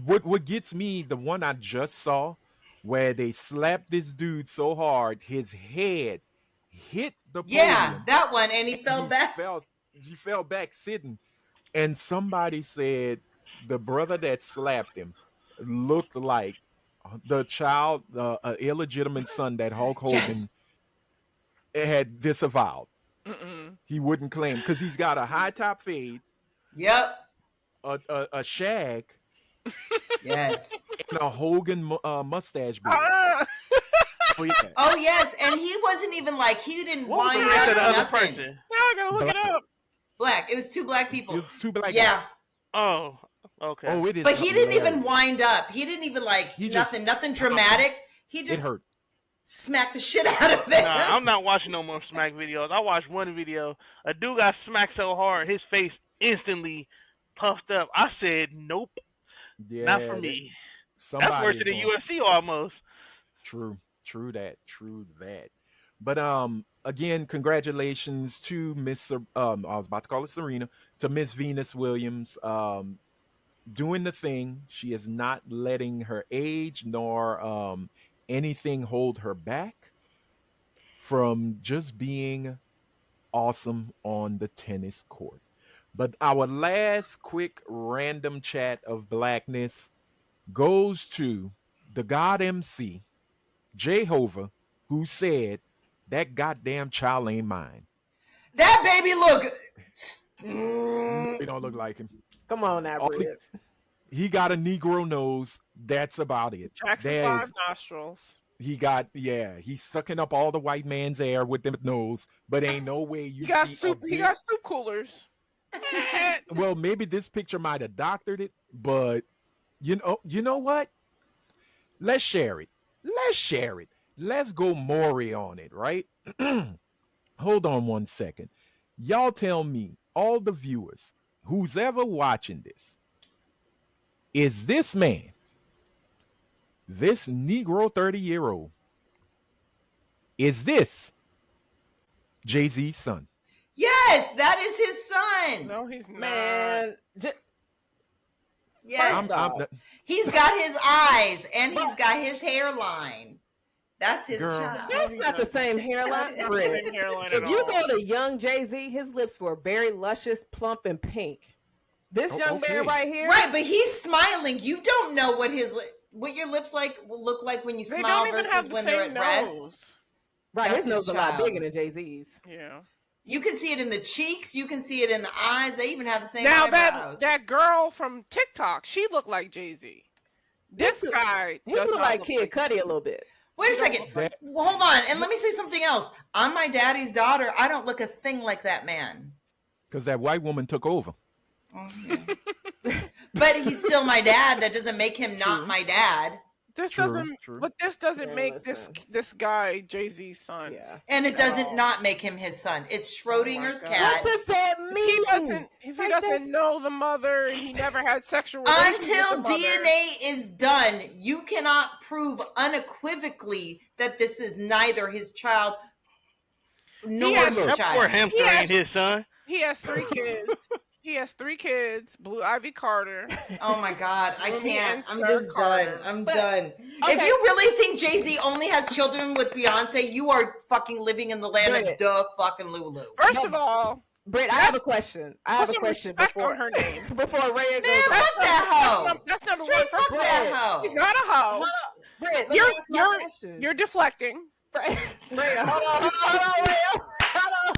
what gets me, the one I just saw, where they slapped this dude so hard, his head hit the yeah, podium. that one, and he fell back. He fell back sitting, and somebody said the brother that slapped him looked like the child, illegitimate son that Hulk Hogan Yes. had disavowed. Mm-mm. He wouldn't claim because he's got a high top fade, Yep. a shag, Yes. and a Hogan mustache beard. Ah! Oh yeah, Oh yes, and he wasn't even like he didn't What was the wind race up of the other nothing. person? Now I gotta look it up. Black. It was two black it people. was two black Yeah, guys. Oh, okay. Oh, it is. but he didn't even hilarious. wind up. He didn't even like He just nothing dramatic. He It just hurt. smacked the shit out of it. Nah, I'm not watching no more smack videos. I watched one video. A dude got smacked so hard, his face instantly puffed up. I said, nope, Yeah, not for me. That's somebody worse is than the gonna- UFC almost. True that. But again, congratulations to Miss. I was about to call her Serena, to Miss Venus Williams. Doing the thing. She is not letting her age nor anything hold her back from just being awesome on the tennis court. But our last quick random chat of blackness goes to the God MC, Jehovah, who said, "That goddamn child ain't mine." That baby look. He don't look like him. Come on now, Brit. He got a Negro nose. That's about it. Jackson 5 nostrils. He's sucking up all the white man's air with them nose, but ain't no way you He got see soup. He got soup coolers. Well, maybe this picture might have doctored it, but you know what? Let's share it. Let's go Maury on it, right? Hold on one second. Y'all tell me, all the viewers, who's ever watching this, is this man, this Negro 30-year-old, is this Jay-Z's son? Yes, that is his son. No, he's not. Man, Yes. He's got his eyes and he's got his hairline. That's his child. That's not the same hairline. If you go to young Jay-Z, his lips were very luscious, plump, and pink. This young man right here, right? But he's smiling. You don't know what your lips will look like when you smile versus when they're at rest. Right, his nose is a lot bigger than Jay-Z's. Yeah. You can see it in the cheeks. You can see it in the eyes. They even have the same eyebrows. That girl from TikTok, she looked like Jay-Z. This guy, he looked like Kid Cudi a little bit. Wait a second. Hold on. And let me say something else. I'm my daddy's daughter. I don't look a thing like that man. Because that white woman took over. But he's still my dad. That doesn't make him not my dad. This doesn't make this guy Jay-Z's son. Yeah. And it doesn't not make him his son. It's Schrodinger's cat. What does that mean? If he doesn't know the mother and he never had sexual relations until with the mother, DNA is done, you cannot prove unequivocally that this is neither his child nor his child. Poor hamster ain't his son. He has 3 kids. He has 3 kids. Blue Ivy Carter. Oh my God, I can't. I'm just done. I'm done. Okay. If you really think Jay-Z only has children with Beyonce, you are fucking living in the land of duh fucking Lulu. First of all, Britt, I have a question. Before her name. Before Raya goes. Man, fuck that hoe. That's number Straight one. Fuck that hoe. He's not a hoe. Britt, you're deflecting. Raya, hold on.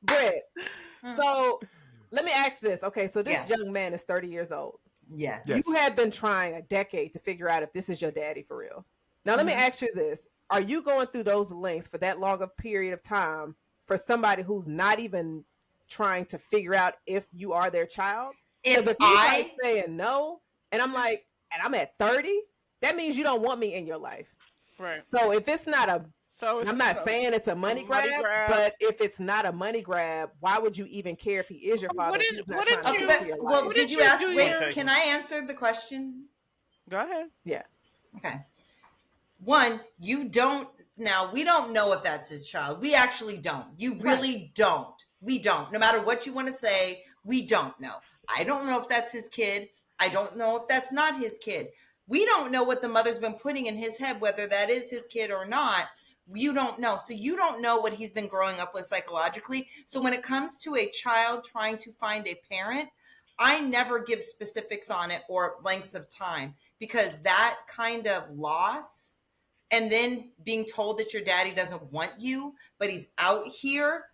Britt. So let me ask this. Okay, so this young man is 30 years old. Yeah. You have been trying a decade to figure out if this is your daddy for real. Now, let me ask you this. Are you going through those lengths for that long a period of time for somebody who's not even trying to figure out if you are their child? If I saying no, and I'm like, and I'm at 30, that means you don't want me in your life. Right. So if it's not I'm not saying it's a money grab, but if it's not a money grab, why would you even care if he is your father? Did you ask? Wait, can I answer the question? Go ahead. Yeah. Okay. One, we don't know if that's his child. We actually don't. You really don't. We don't. No matter what you want to say, we don't know. I don't know if that's his kid. I don't know if that's not his kid. We don't know what the mother's been putting in his head, whether that is his kid or not. You don't know. So you don't know what he's been growing up with psychologically. So when it comes to a child trying to find a parent, I never give specifics on it or lengths of time, because that kind of loss and then being told that your daddy doesn't want you, but he's out here,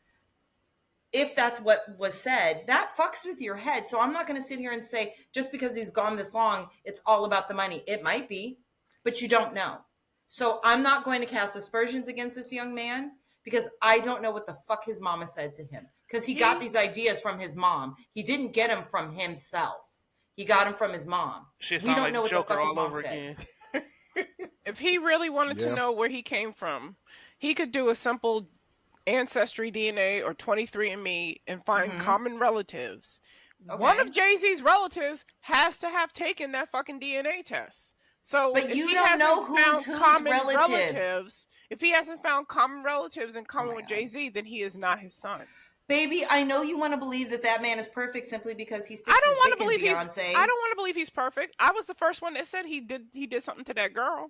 if that's what was said, that fucks with your head. So I'm not going to sit here and say, just because he's gone this long, it's all about the money. It might be, but you don't know. So I'm not going to cast aspersions against this young man, because I don't know what the fuck his mama said to him. Because he got these ideas from his mom. He didn't get them from himself. He got them from his mom. We don't know what the fuck his mom said. If he really wanted to know where he came from, he could do a simple Ancestry DNA or 23andMe and find common relatives. Okay. One of Jay-Z's relatives has to have taken that fucking DNA test. So, but you don't know who's relatives. If he hasn't found common relatives in common with Jay-Z, then he is not his son. Baby, I know you want to believe that man is perfect simply because he sticks I don't want to believe Beyonce. I don't want to believe he's perfect. I was the first one that said he did something to that girl.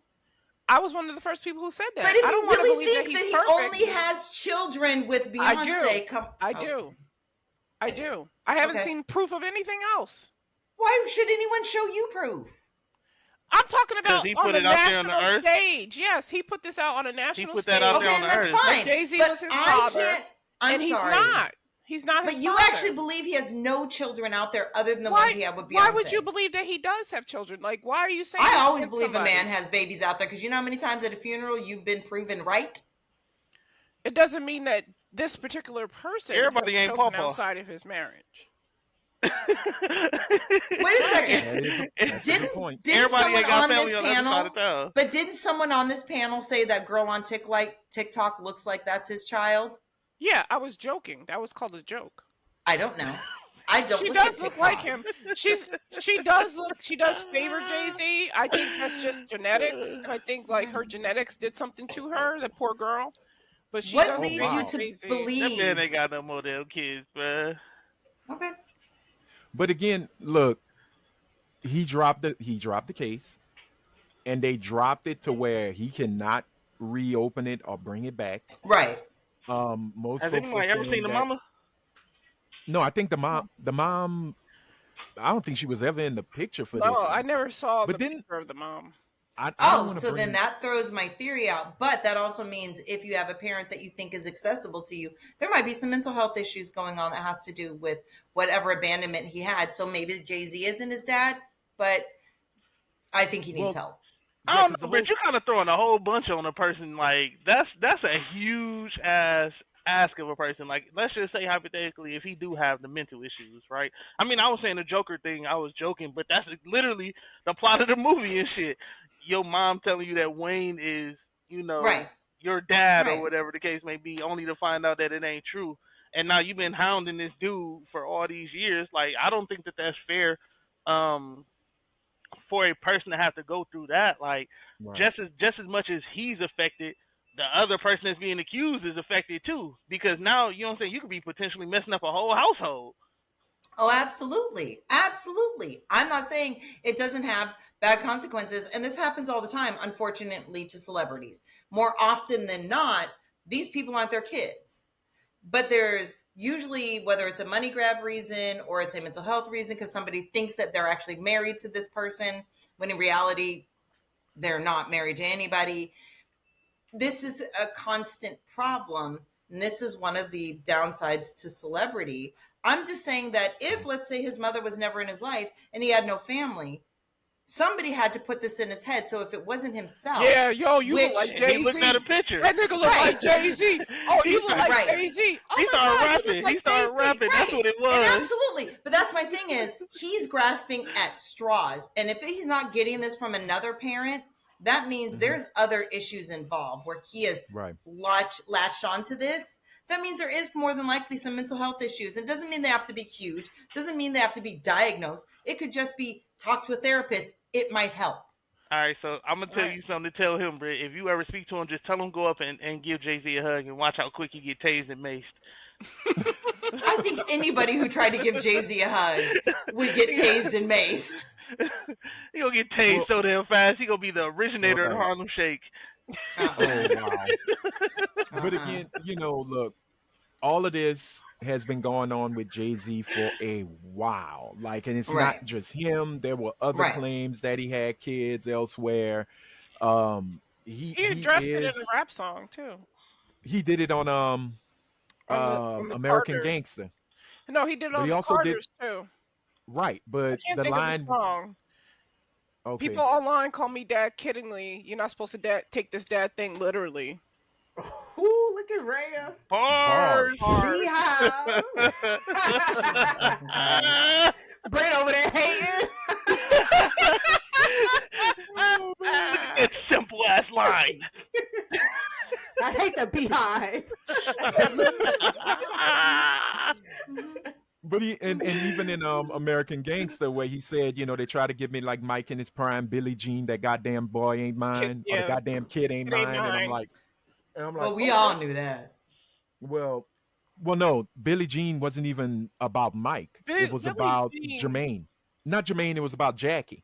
I was one of the first people who said that. But if I don't you really think that he perfect, only has children with Beyonce, I do. I haven't seen proof of anything else. Why should anyone show you proof? I'm talking about on the national stage. Yes, he put this out on a national stage. He put that out there on the earth. That's fine. Jay-Z was his father, I'm and he's sorry. not. He's not his But you father. actually believe he has no children out there other than the ones he had with Beyonce? Why would you believe that he does have children? Like, why are you saying? I always believe a man has babies out there because you know how many times at a funeral you've been proven right. It doesn't mean that this particular person Everybody ain't children Papa. outside of his marriage. Wait a second. Didn't someone on this panel? But didn't someone on this panel say that girl on TikTok looks like that's his child? Yeah, I was joking. That was called a joke. I don't know. I don't. She does look like him. She does favor Jay-Z. I think that's just genetics, and I think like her genetics did something to her. The poor girl. But she what leads you to believe? That man ain't got no more damn kids, bruh. Okay. But again, look, he dropped the case, and they dropped it to where he cannot reopen it or bring it back. Right. Most Has folks anyone ever seen the mama? No, I think the mom. I don't think she was ever in the picture for this. No, I never saw the then, picture of the mom. So then that throws my theory out. But that also means if you have a parent that you think is accessible to you, there might be some mental health issues going on that has to do with whatever abandonment he had. So maybe Jay-Z isn't his dad, but I think he needs help. I don't know, but you're kind of throwing a whole bunch on a person. Like that's a huge ask of a person. Like, let's just say hypothetically, if he do have the mental issues, right? I mean, I was saying the Joker thing. I was joking, but that's literally the plot of the movie and shit. Your mom telling you that Wayne is, your dad or whatever the case may be, only to find out that it ain't true. And now you've been hounding this dude for all these years. Like, I don't think that that's fair for a person to have to go through that. Like, just as much as he's affected, the other person that's being accused is affected too. Because now, you know what I'm saying, you could be potentially messing up a whole household. Oh, absolutely. Absolutely. I'm not saying it doesn't have bad consequences. And this happens all the time, unfortunately, to celebrities. More often than not, these people aren't their kids. But there's usually, whether it's a money grab reason or it's a mental health reason, because somebody thinks that they're actually married to this person, when in reality, they're not married to anybody. This is a constant problem. And this is one of the downsides to celebrity. I'm just saying that if, let's say, his mother was never in his life and he had no family, somebody had to put this in his head. So if it wasn't himself, you look like Jay-Z. He looked at a picture. That nigga look like Jay-Z. Oh, you look like Jay-Z. Oh, he started rapping. He started rapping. That's what it was. And absolutely. But that's my thing is he's grasping at straws. And if he's not getting this from another parent, that means there's other issues involved where he has latched onto this. That means there is more than likely some mental health issues. It doesn't mean they have to be huge. It doesn't mean they have to be diagnosed. It could just be talk to a therapist. It might help. All right, so I'm going to tell you something to tell him, Britt. If you ever speak to him, just tell him go up and give Jay-Z a hug and watch how quick he get tased and maced. I think anybody who tried to give Jay-Z a hug would get tased and maced. He going to get tased so damn fast. He going to be the originator of the Harlem Shake. Oh, wow. But again, look, all of this has been going on with Jay-Z for a while. Like, and it's not just him. There were other claims that he had kids elsewhere. He addressed it in a rap song too. He did it on American Carters. Gangster. No, he did it on the Carters too. Right, but the line. Okay. People online call me dad kiddingly. You're not supposed to take this dad thing literally. Ooh, look at Rhea. Bars. Beehive. Brent over there hating. It's simple ass line. I hate the beehive. But and even in American Gangster, where he said, they try to give me like Mike in his prime, Billie Jean, that goddamn boy ain't mine, or the goddamn kid ain't mine, and I'm like, well, we all knew that. Well, no, Billie Jean wasn't even about Mike. It was about Jermaine, not Jermaine. It was about Jackie.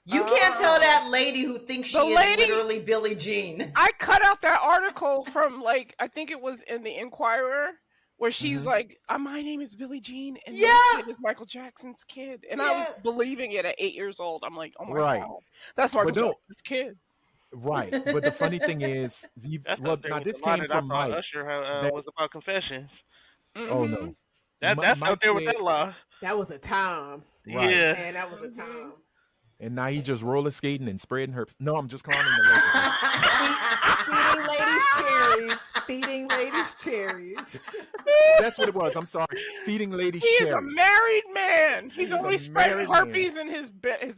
You can't tell that lady who thinks she is literally Billie Jean. I cut out that article from I think it was in the Inquirer. Where she's like, my name is Billie Jean, and this kid is Michael Jackson's kid. And I was believing it at 8 years old. I'm like, oh my God. That's Michael Jackson's kid. Right. But the funny thing is, now this came from Mike. Usher was about confessions. Oh Mm-hmm. no, That's out Mike there with said that lie. That was a time. right, Yeah. Man, that was a Mm-hmm. time. and now he just roller skating and spreading her. No, I'm just clowning allegedly. Feeding ladies cherries. Feeding ladies cherries. That's what it was. I'm sorry, feeding ladies He is a cherries. married man. He's He's a only spreading married man, herpes in his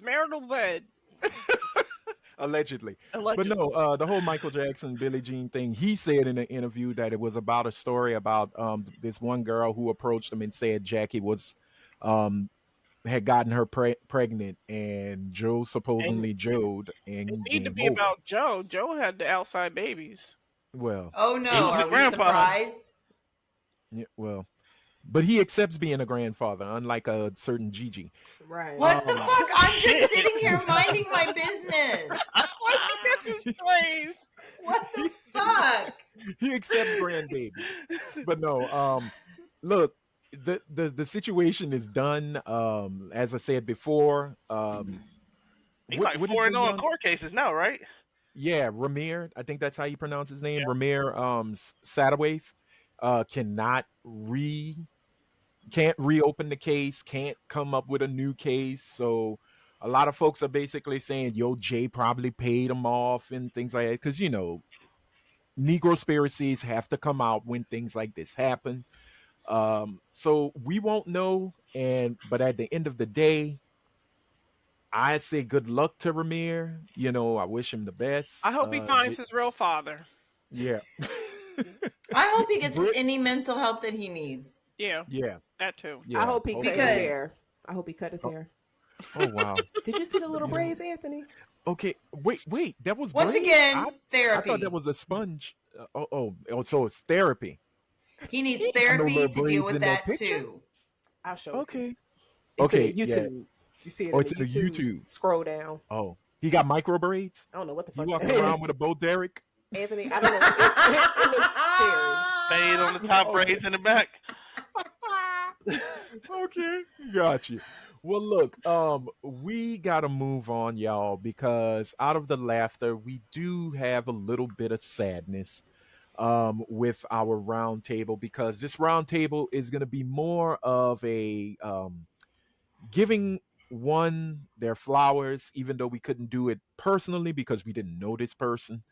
marital bed. allegedly. But Allegedly. no, the whole Michael Jackson, Billie Jean thing. He said in an interview that it was about a story about this one girl who approached him and said Jackie was um, had gotten her pregnant, and Joe And supposedly Joed it and need to game be over. about Joe. Joe had the outside babies. Well, Oh He no, was a are we grandfather. surprised? yeah, well, but he accepts being a grandfather, unlike a certain Gigi. Right. What the fuck? I'm just Shit. sitting here minding my business. Why she catches strays? What the he, fuck? he accepts grandbabies, but no. Look, the situation is done. As I said before, He's like what is 4 the and 0 in young? court cases now, right? Yeah, Ramir. I think that's how you pronounce his name. Yeah. Ramir Sadaway cannot can't reopen the case, can't come up with a new case. So a lot of folks are basically saying, "Yo, Jay probably paid him off" and things like that. Because Negro conspiracies have to come out when things like this happen. So we won't know. But at the end of the day, I say good luck to Ramir. I wish him the best. I hope he finds his real father. Yeah. I hope he gets Brit- any mental help that he needs. Yeah, yeah. that too. Yeah. I hope he cut his Because- hair. I hope he cut his hair. Oh wow. Did you see the little You know- braids, Anthony? Okay. Wait. That was Once braids? again, I therapy. thought that was a sponge. So it's therapy. He needs got no therapy little to deal braids with in that that picture. too. I'll show it to you. Okay. It's in Okay, the YouTube. You see it Oh, in it's the in the YouTube. YouTube. Scroll down. Oh, he got micro braids. I don't know what the He fuck walking that around is. with a Bo Derek. Anthony, I don't know. It looks scary. Fade on the top, Okay. braids in the back. Okay, got you. Well, look, we gotta move on, y'all, because out of the laughter, we do have a little bit of sadness with our round table, because this round table is gonna be more of a giving one their flowers, even though we couldn't do it personally because we didn't know this person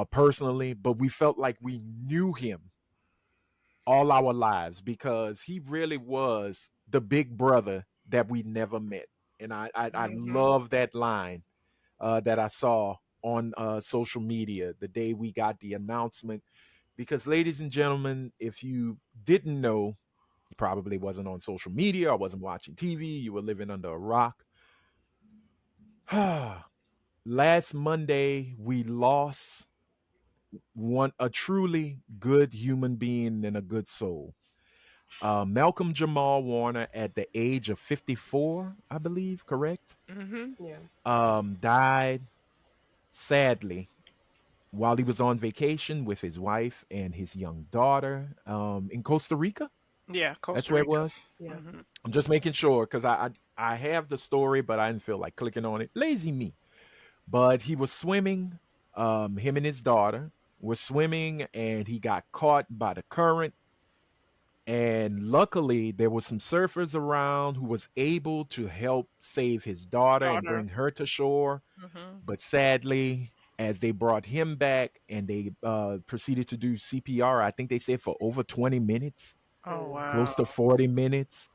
personally, but we felt like we knew him all our lives because he really was the big brother that we never met. And I Mhm. love that line that I saw on social media the day we got the announcement. Because, ladies and gentlemen, if you didn't know, you probably wasn't on social media or wasn't watching TV, you were living under a rock. Last Monday, we lost a truly good human being and a good soul. Malcolm-Jamal Warner, at the age of 54, I believe, correct? Mhm. Yeah. Died sadly while he was on vacation with his wife and his young daughter in Costa Rica. Yeah, That's Costa where it Rica. was. Yeah. Mhm. I'm just making sure because I have the story, but I didn't feel like clicking on it. Lazy me. But he was swimming. Him and his daughter were swimming, and he got caught by the current. And luckily, there were some surfers around who was able to help save his daughter and Daughter. bring her to shore. Mhm. But sadly, as they brought him back and they proceeded to do CPR, I think they said for over 20 minutes, Oh wow. close to 40 minutes.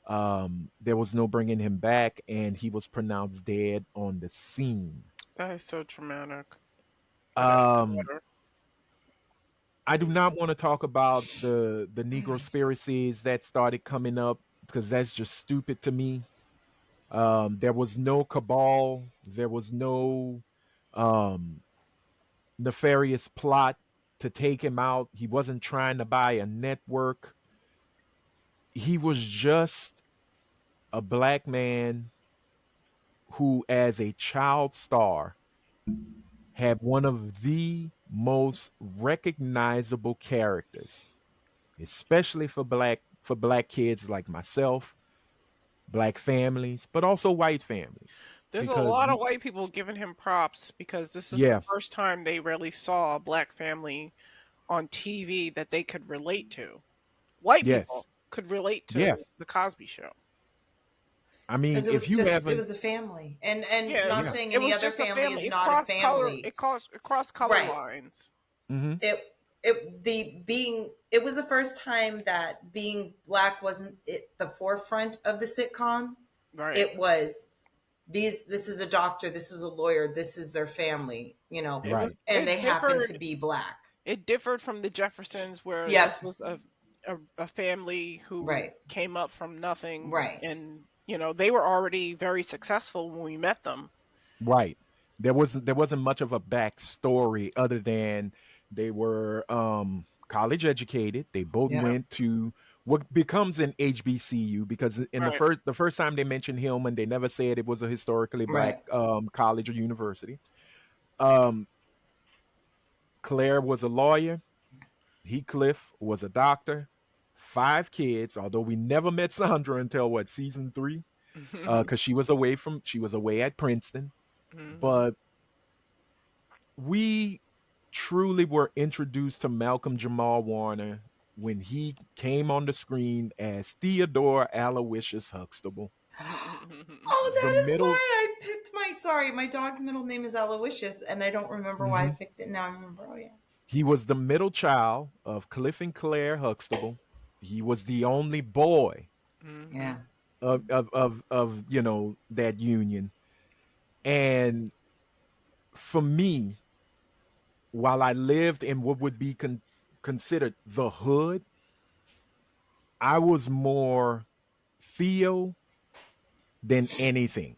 There was no bringing him back, and he was pronounced dead on the scene. That is so traumatic. I got Um, daughter. I do not want to talk about the Negro conspiracies that started coming up because that's just stupid to me. There was no cabal. There was no um, nefarious plot to take him out. He wasn't trying to buy a network. He was just a black man who, as a child star, had one of the most recognizable characters, especially for black kids like myself, black families, but also white families. There's a Because lot of we, white people giving him props because this is yeah, the first time they really saw a black family on TV that they could relate to. white people Yes. could relate Yeah. to the Cosby Show. I mean, Because if you it haven't, was a family, and Yeah, not yeah. saying it any was other just a family is family. It not a crossed color. family, It crossed color right? lines. Mm-hmm. It was the first time that being black wasn't the forefront of the sitcom. Right. It was this is a doctor, this is a lawyer, this is their family, Right. and they It happen differed. to be black. It differed from the Jeffersons, where this Yep. was a family who Right. came up from nothing, Right. and they were already very successful when we met them. Right. There wasn't much of a backstory other than they were college educated. They both Yeah. went to what becomes an HBCU, because in Right. the first time they mentioned Hillman, they never said it was a historically black Right. college or university. Um, Claire was a lawyer. Heathcliff was a doctor. 5 kids, although we never met Sandra until what, season 3, because she was away at Princeton. But we truly were introduced to Malcolm-Jamal Warner when he came on the screen as Theodore Aloysius Huxtable. Oh, The that is middle, why I picked my dog's middle name is Aloysius, and I don't remember why I Mhm. picked it. Now I remember. Oh yeah. He was the middle child of Cliff and Claire Huxtable. He was the only boy Yeah. of that union. And for me, while I lived in what would be considered the hood, I was more Theo than anything.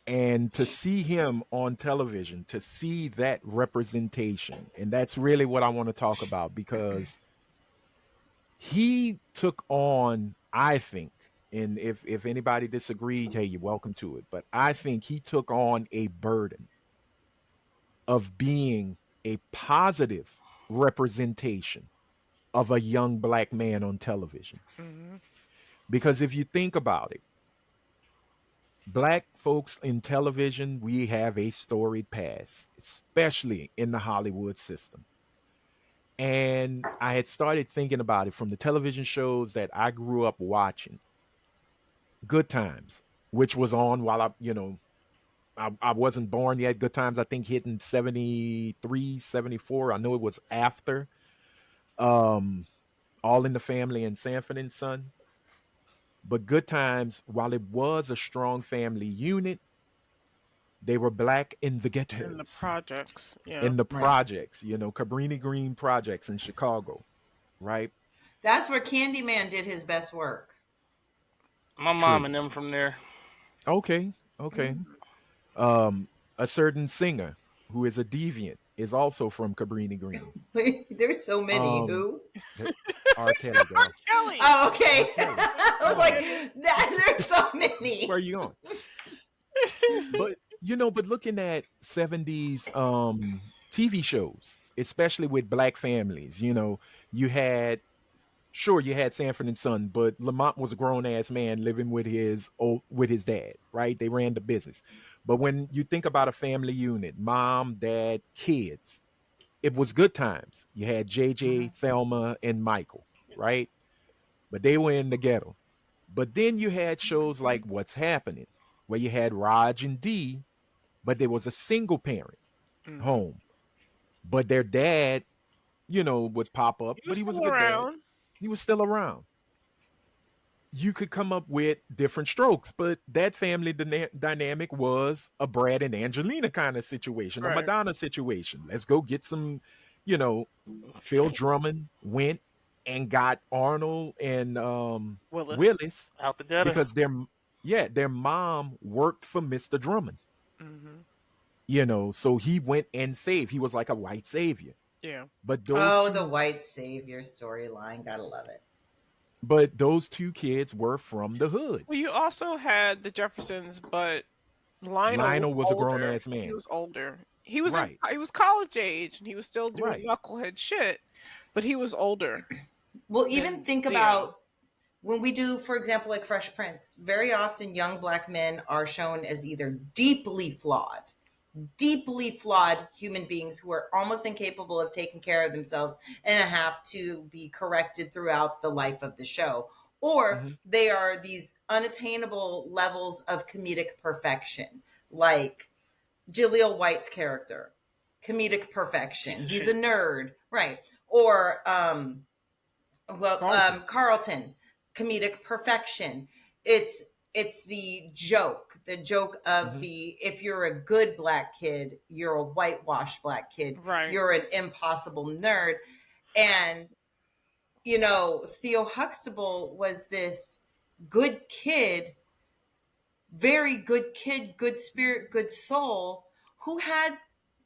And to see him on television, to see that representation, and that's really what I want to talk about, because he took on, I think, and if anybody disagreed, hey, you're welcome to it, but I think he took on a burden of being a positive representation of a young black man on television. Because if you think about it, black folks in television, we have a storied past, especially in the Hollywood system. And I had started thinking about it from the television shows that I grew up watching. Good Times, which was on while I wasn't born yet. Good Times, I think, hit in 73, 74. I know it was after um, All in the Family and Sanford and Son. But Good Times, while it was a strong family unit, they were black in the In the ghettos, projects, yeah. in the Right. projects, Cabrini Green projects in Chicago, right? That's where Candyman did his best work. My mom True. and them from there. Okay, okay. Um, a certain singer who is a deviant is also from Cabrini Green. There's so many. Um, Who? R. Kelly, girl. Kelly. Oh, okay. Kelly. I was like, there's so many. Where are you going? But but looking at 70s TV shows, especially with black families, you had you had Sanford and Son, but Lamont was a grown ass man living with his dad, right? They ran the business. But when you think about a family unit, mom, dad, kids, it was Good Times. You had JJ, Thelma, and Michael, right? But they were in the ghetto. But then you had shows like What's Happening, where you had Raj and Dee, but there was a single parent home. But their dad, would pop up, He but was he was a still good dad. around. He was still around. You could come up with different strokes, but that family dynamic was a Brad and Angelina kind of situation, a Right. Madonna situation. Let's go get some, you know, Phil Drummond went and got Arnold and Willis Out the gutter. because their mom worked for Mr. Drummond. Mm-hmm. So he went and saved. He was like a white savior. Yeah. But those The white savior storyline. Gotta love it. But those two kids were from the hood. Well, you also had the Jeffersons, but Lionel Was a older. grown ass man. He was older. He was Right. he was college age, and he was still doing Right. knucklehead shit, but he was older. Well, even And think Theo. about when we do, for example, like Fresh Prince, very often young black men are shown as either deeply flawed, deeply flawed human beings who are almost incapable of taking care of themselves and have to be corrected throughout the life of the show. Or Mm-hmm. they are these unattainable levels of comedic perfection, like Jaleel White's character, comedic Piece perfection. of He's a shit. nerd, right? Or Carlton. Carlton, comedic perfection. It's the joke of Mm-hmm. the if you're a good black kid, you're a whitewashed black kid, Right. you're an impossible nerd, and Theo Huxtable was this good kid, very good kid, good spirit, good soul, who had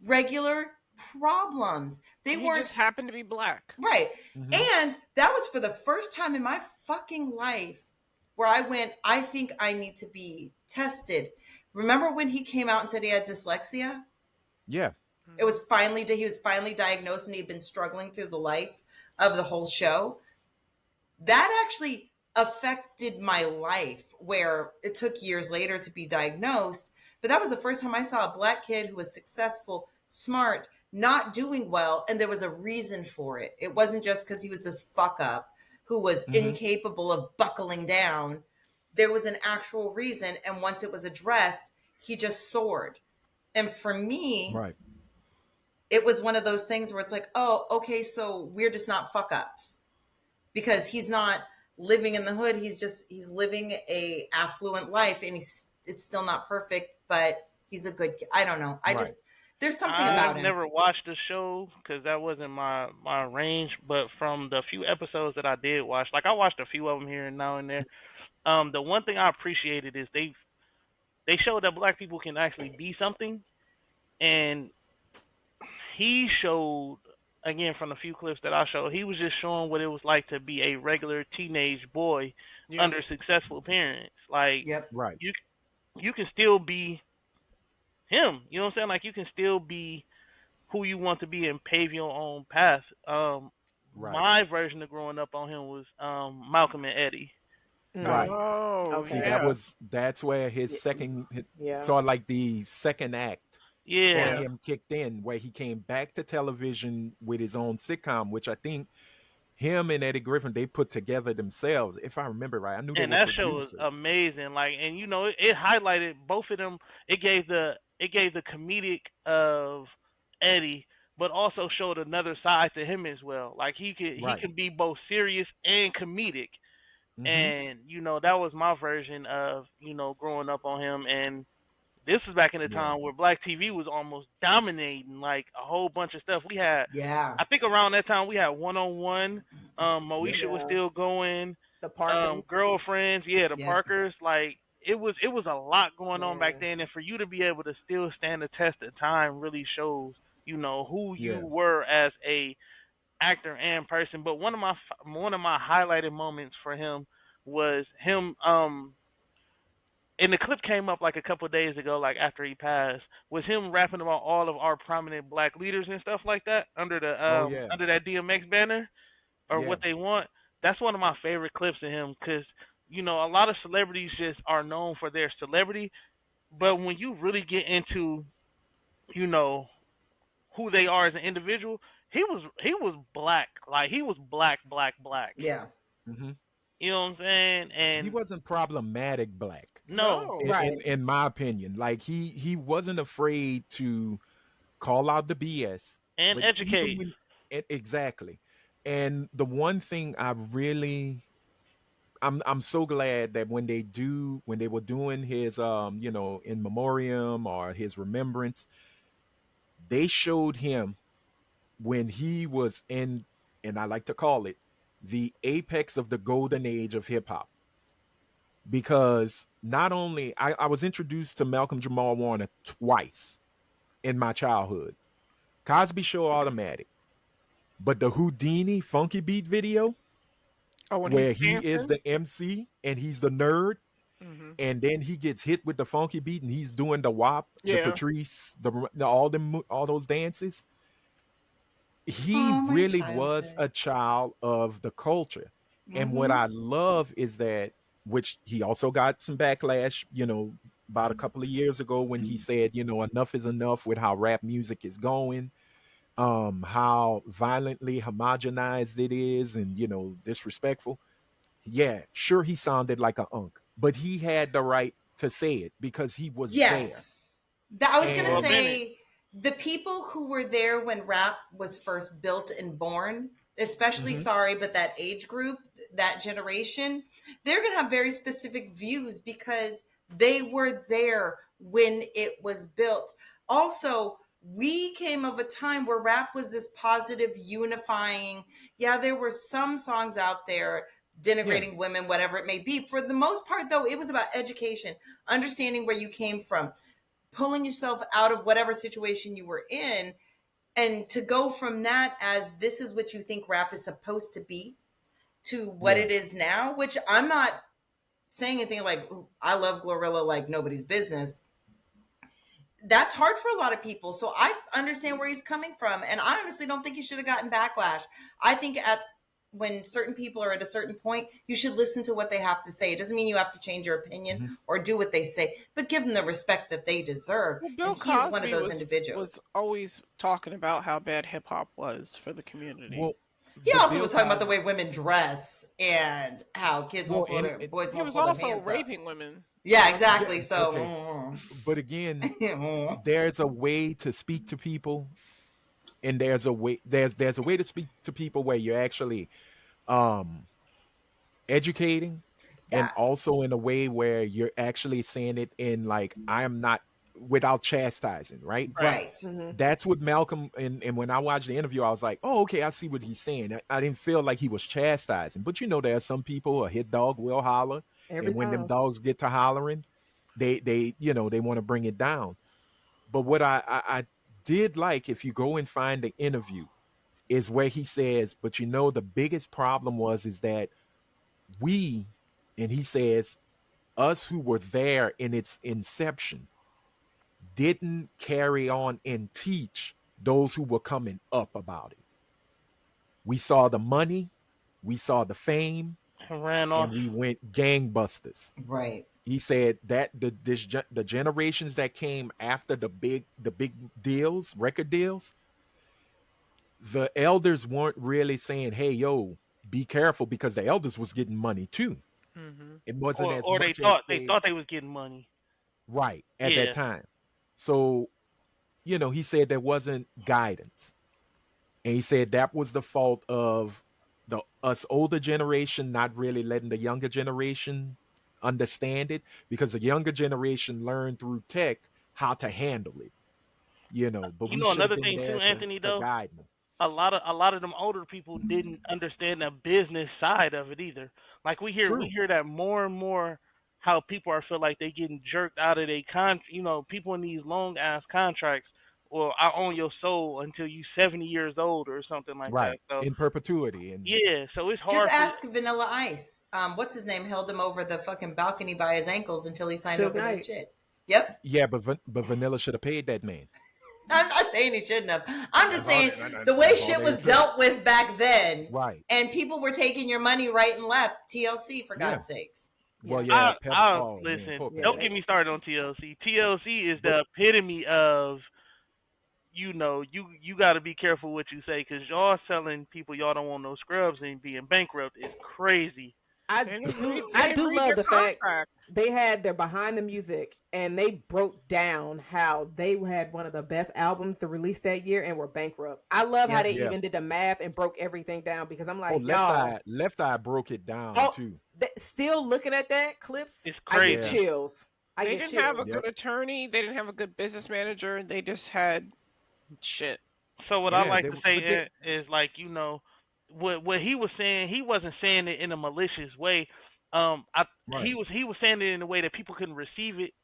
regular problems. They He just weren't happened to be black. right. Mm-hmm. And that was for the first time in my fucking life where I went, I think I need to be tested. Remember when he came out and said he had dyslexia? Yeah. It was finally he was finally diagnosed and he'd been struggling through the life of the whole show. That actually affected my life, where it took years later to be diagnosed. But that was the first time I saw a black kid who was successful, smart, not doing well, and there was a reason for it. It wasn't just because he was this fuck up who was Mm-hmm. incapable of buckling down. There was an actual reason, and once it was addressed, he just soared. And for me, Right. it was one of those things where it's like, oh, okay, so we're just not fuck ups, because he's not living in the hood. He's living a affluent life, and it's still not perfect, but he's a good kid. I don't know. Right. There's something I've about him. never watched the show because that wasn't my range. But from the few episodes that I did watch, like I watched a few of them here and now and there. The one thing I appreciated is they showed that black people can actually be something, and he showed, again, from the few clips that I showed, he was just showing what it was like to be a regular teenage boy Yeah. under successful parents. Like Yep. Right. you can still be him. You know what I'm saying? Like you can still be who you want to be and pave your own path. Right. My version of growing up on him was Malcolm and Eddie. Right. Oh, Okay. See, yeah. that's where his Yeah. second, Yeah. sort of like the second act for Yeah. him kicked in, where he came back to television with his own sitcom, which I think him and Eddie Griffin they put together themselves, if I remember right. I knew they And were that show was producers. amazing. Like, and it highlighted both of them. It gave the comedic of Eddie, but also showed another side to him as well. Like he Right. can be both serious and comedic. Mm-hmm. And that was my version of growing up on him. And this was back in the Yeah. time where black TV was almost dominating like a whole bunch of stuff. We had, Yeah. I think around that time we had One on One. Moesha was Yeah. still going. The Parkins. Girlfriends, yeah, the Yeah. Parkers. Like it was a lot going on back Yeah. then, and for you to be able to still stand the test of time really shows who you Yeah. were as a actor and person. But one of my highlighted moments for him was him and the clip came up like a couple of days ago, like after he passed, was him rapping about all of our prominent black leaders and stuff like that under the Oh yeah. under that DMX banner or Yeah. what they want. That's one of my favorite clips of him because a lot of celebrities just are known for their celebrity, but when you really get into who they are as an individual, he was black, like he was black. Yeah. Mm-hmm. You know what I'm saying? He And wasn't problematic black. no, No. in, Right. in my opinion. Like he wasn't afraid to call out the BS, and but educate. exactly. And the one thing I'm so glad that when they were doing his in memoriam or his remembrance, they showed him when he was in, and I like to call it the apex of the golden age of hip hop, because not only I was introduced to Malcolm-Jamal Warner twice in my childhood. Cosby Show automatic, but the Houdini Funky Beat video Oh, when where he's he is dancing. the MC and he's the nerd, Hmm. and then he gets hit with the funky beat and he's doing the WAP, the Yeah. Patrice, all those dances. He Oh, my really was childhood. a child of the culture. And what Mhm. I love is that, which he also got some backlash, about a couple of years ago when he said, enough is enough with how rap music is going, how violently homogenized it is, and disrespectful. Yeah, sure, he sounded like a unk, but he had the right to say it because he was there. Yes. I was going to And say the people who were there when rap was first built and born, especially, sorry, but that age group, that generation, they're going to have very specific views because they were there when it was built. Also, we came of a time where rap was this positive, unifying. Yeah, there were some songs out there denigrating women, whatever it may be. For the most part, though, it was about education, understanding where you came from, pulling yourself out of whatever situation you were in, and to go from that as this is what you think rap is supposed to be to what it is now, which I'm not saying anything like, I love Glorilla like nobody's business. That's hard for a lot of people. So I understand where he's coming from. And I honestly don't think he should have gotten backlash. I think when certain people are at a certain point, you should listen to what they have to say. It doesn't mean you have to change your opinion or do what they say, but give them the respect that they deserve. Well, Bill and Cosby he's one of those individuals. Was always talking about how bad hip hop was for the community. Well, he also was talking about the way women dress and how kids won't pull their boys. He was also raping women. Yeah, exactly. Yeah, so, okay. But again, there's a way to speak to people, and there's a way to speak to people where you're actually educating, and also in a way where you're actually saying it in like, I am not, without chastising, right? Right. That's what Malcolm, and when I watched the interview, I was like, oh, okay, I see what he's saying. I didn't feel like he was chastising, but there are some people, a hit dog will holler. And when them dogs get to hollering, they want to bring it down. But what I did like, if you go and find the interview, is where he says, but the biggest problem is that and he says, us who were there in its inception didn't carry on and teach those who were coming up about it. We saw the money, we saw the fame, ran off, and we went gangbusters. Right. He said that the generations that came after the big deals, record deals, the elders weren't really saying, "Hey, yo, be careful," because the elders was getting money too. It wasn't as or much they thought they was getting money, right, at that time. So, he said there wasn't guidance, and he said that was the fault of us older generation not really letting the younger generation understand it, because the younger generation learned through tech how to handle it. But we another thing too, Anthony, though, guide them. A lot of them older people didn't understand the business side of it either. Like we hear that more and more, how people feel like they getting jerked out of their people in these long ass contracts. Well, I own your soul until you 70 years old or something like that. So, in perpetuity. And so it's hard. Just ask Vanilla Ice. What's his name? Held him over the fucking balcony by his ankles until he signed over that shit. Yep. Yeah, but Vanilla should have paid that man. I'm not saying he shouldn't have. I'm just saying the way shit was dealt with back then. Right. And people were taking your money right and left. TLC, for God's sakes. Well, listen, don't get me started on TLC. TLC is the epitome of, you got to be careful what you say, because y'all selling people y'all don't want no scrubs and being bankrupt is crazy. I do love the fact they had their behind the music, and they broke down how they had one of the best albums to release that year and were bankrupt. I love how they even did the math and broke everything down, because I'm like, Left Eye broke it down too. Still looking at that clips, it's crazy. I get chills. They didn't have a good attorney. They didn't have a good business manager. They just had shit. So what I like to say is like, what he was saying, he wasn't saying it in a malicious way. He was saying it in a way that people couldn't receive it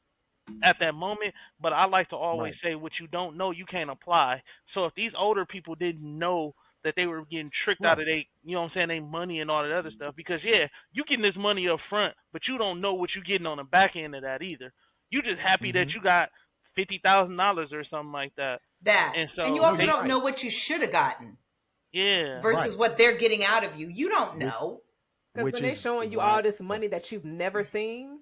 at that moment. But I like to always say, what you don't know, you can't apply. So if these older people didn't know that they were getting tricked out of their money and all that other stuff, because you getting this money up front, but you don't know what you're getting on the back end of that either. You just happy that you got $50,000 or something like that. And you also don't know what you should have gotten. Yeah. Versus what they're getting out of you. You don't know. Because when they're showing you all this money that you've never seen,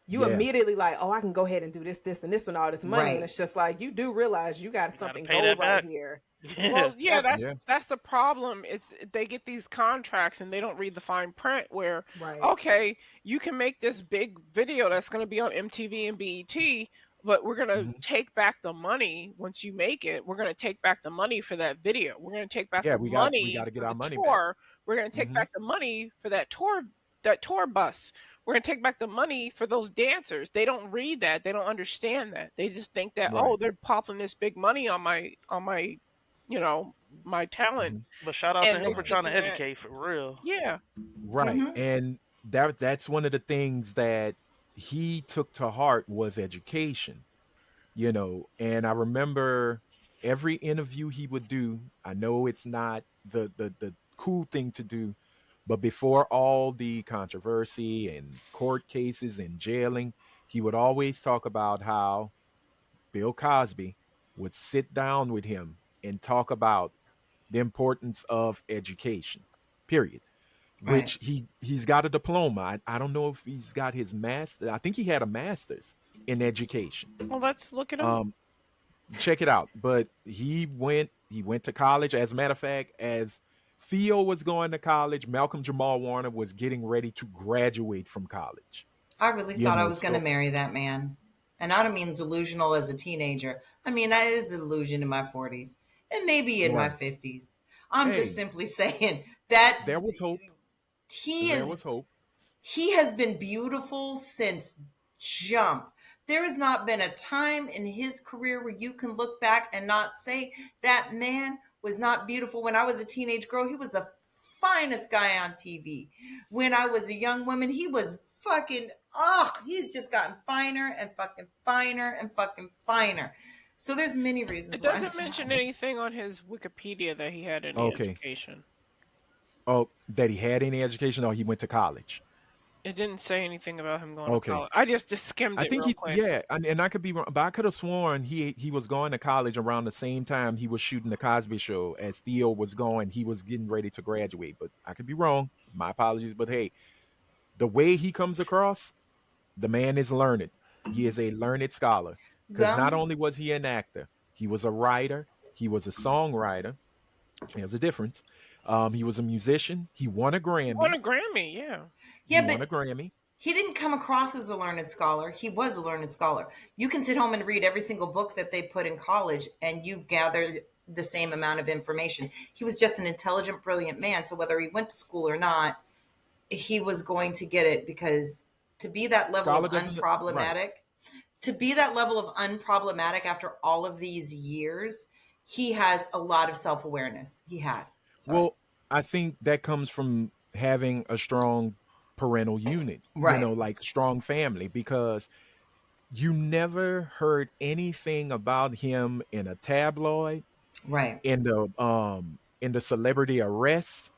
you Yeah. immediately like, oh, I can go ahead and do this, this, and this with all this money. Right. And it's just like, you do realize you got You gotta something pay gold that right back. here. Yeah. Well, yeah, Yep. Yeah. that's the problem. It's they get these contracts and they don't read the fine print where, Right. okay, you can make this big video that's going to be on MTV and BET, but we're going to Mhm. take back the money once you make it. We're going to take back the money for that video. We're going to take back Yeah, the we got money to get for our the money back. tour. We're going to take Mhm. back the money for that tour bus. We're going to take back the money for those dancers. They don't read that. They don't understand that. They just think that, oh, Right. they're popping this big money on my you know, my talent, Mhm. But shout out to and him they for trying to thinking that, educate for real. yeah, Right. Mm-hmm. And that's one of the things that he took to heart was education, and I remember every interview he would do. I know it's not the cool thing to do, but before all the controversy and court cases and jailing, he would always talk about how Bill Cosby would sit down with him and talk about the importance of education. Period. Right. Which he's got a diploma. I don't know if he's got his master. I think he had a master's in education. well, let's look it up. Um, check it out. But he went to college. As a matter of fact, as Theo was going to college, Malcolm-Jamal Warner was getting ready to graduate from college. I really thought I was going to So marry that man. And I don't mean delusional as a teenager. I mean, I is a delusion in my 40s and maybe in my right. 50s. I'm just Hey, simply saying that there was hope. he There was is hope. he has been beautiful since jump. There has not been a time in his career where you can look back and not say that man was not beautiful. When I was a teenage girl, he was the finest guy on TV. When I was a young woman, he was fucking, oh, he's just gotten finer and fucking finer and fucking finer. So there's many reasons It why I'm doesn't mention sorry. anything on his Wikipedia that he had any Okay. education. Oh, that he had any education or he went to college. It didn't say anything about him going to Okay. college. I just skimmed I it think real quick. and I could be wrong, but I could have sworn he was going to college around the same time he was shooting the Cosby Show. As Theo was going, he was getting ready to graduate, but I could be wrong. My apologies, but hey, the way he comes across, the man is learned. He is a learned scholar because not Gum, only was he an actor, he was a writer, he was a songwriter. There's a difference. He was a musician. He won a He won Grammy. a Grammy, yeah. He yeah, won but a Grammy. he didn't come across as a learned scholar. He was a learned scholar. You can sit home and read every single book that they put in college, and you gather the same amount of information. He was just an intelligent, brilliant man. So whether he went to school or not, he was going to get it because to be that level of Scholar doesn't right. unproblematic, to be that level of unproblematic after all of these years, he has a lot of self awareness. He had. Sorry. Well, I think that comes from having a strong parental unit, Right. like strong family, because you never heard anything about him in a tabloid, Right. in the celebrity arrests,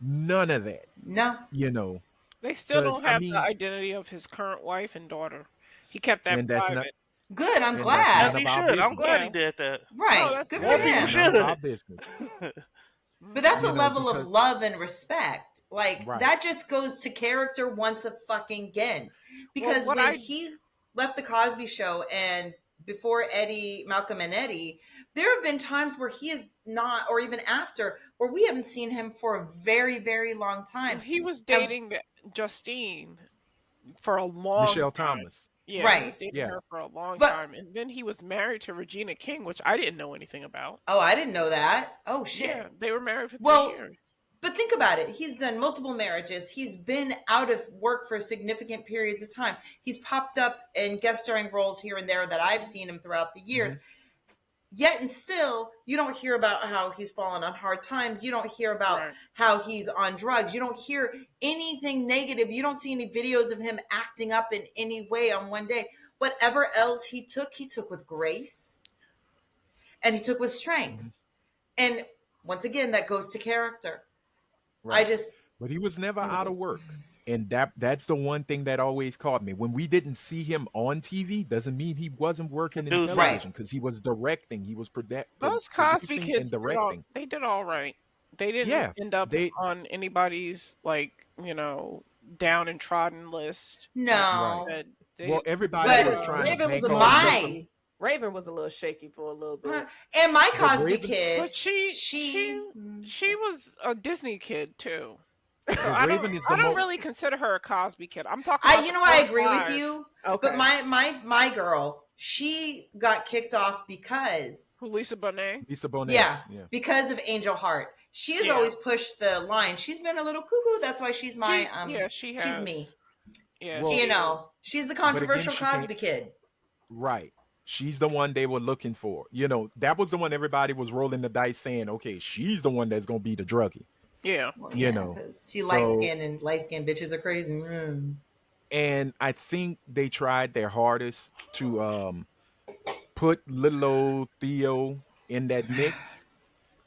none of that, No. you know, They still because don't I have the mean, identity of his current wife and daughter. He kept that and that's not private. Good. I'm and that's As none glad. of he our should. I'm business. glad he Yeah. did that. Oh, Right. that's Good More for good. people That's him. none of our should. business, But that's a level of because love and respect. Like right. that just goes to character once a fucking again. Well, Because what when I he left the Cosby Show and before Malcolm and Eddie, there have been times where he is not, or even after, where we haven't seen him for a very, very long time. he was And dating Justine for a long Michelle time. Thomas. Yeah, he was right. dating Yeah. her for a long But time, and then he was married to Regina King, which I didn't know anything about. oh, I didn't know that. Oh shit. Yeah, they were married for 3 Well, years. but think about it. He's done multiple marriages. He's been out of work for significant periods of time. He's popped up in guest starring roles here and there that I've seen him throughout the years. Mhm. Yet and still, you don't hear about how he's fallen on hard times. You don't hear about Right. how he's on drugs. You don't hear anything negative. You don't see any videos of him acting up in any way on one day. Whatever else he took with grace and he took with strength. Mhm. And once again, that goes to character. I Right. just, But he was never he was, out of work. And that's the one thing that always caught me. When we didn't see him on TV, doesn't mean he wasn't working in Dude, right. television because he was directing, he was Those Cosby producing and kids directing. they did all right. They didn't Yeah, end up they on anybody's down and trodden list. Like you right. No. said. Well, everybody But was trying to Raven was bank a on little my- shaky. Raven was a little shaky for a little bit. And my But Cosby Raven- kid, But she was a Disney kid too. So But Raven is I the don't mo- really consider her a Cosby kid. I'm talking about I the agree with 45. you. Okay. But my girl, she got kicked off because Who, Lisa Bonet? Lisa Bonet. yeah, because of Angel Heart. She has Yeah. always pushed the line. She's been a little cuckoo. That's why she's my she she's has. me. Yeah, Well, she You know, is. she's the again, controversial she can't- Cosby kid. Right. She's the one they were looking for. You know, that was the one everybody was rolling the dice saying, okay, she's the one that's going to be the druggie. Yeah. Well, You know, 'cause she so- light skinned and light skinned bitches are crazy. And I think they tried their hardest to put little old Theo in that mix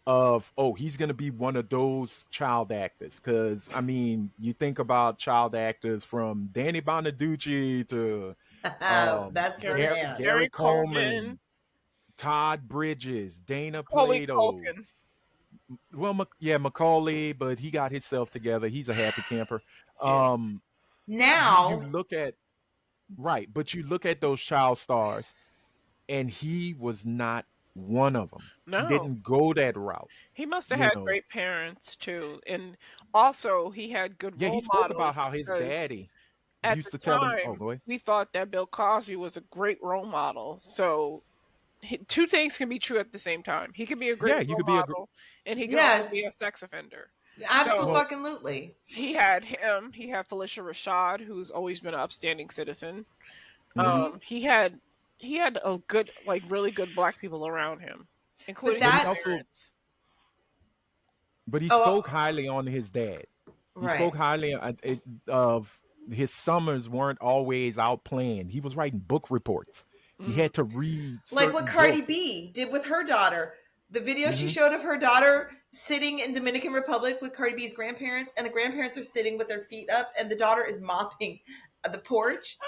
of, oh, he's going to be one of those child actors. Because, I mean, you think about child actors from Danny Bonaducci to That's the man. Gary Coleman, Todd Bridges, Dana Macaulay Plato. Culkin. Well, Macaulay, but he got himself together. He's a happy camper. Now you look at but you look at those child stars, and he was not one of them. No. He didn't go that route. He must have You had know. great parents too, and also he had good Yeah, role he spoke models about how his because daddy at used the to tell him, time, "Oh, go ahead." we thought that Bill Cosby was a great role model. So two things can be true at the same time. He could be a great Yeah, you role could be a model, and he could also be a Yes. sex offender. absolutely. He had him. He had Felicia Rashad, who's always been an upstanding citizen. He had a good, like really good black people around him, including that- his also- parents. But he Oh, spoke highly on his dad. He Right. spoke highly of his summers weren't always out playing. He was writing book reports. He had to read Like what certain Cardi books. B did with her daughter. The video Mm-hmm. she showed of her daughter sitting in Dominican Republic with Cardi B's grandparents, and the grandparents are sitting with their feet up, and the daughter is mopping the porch,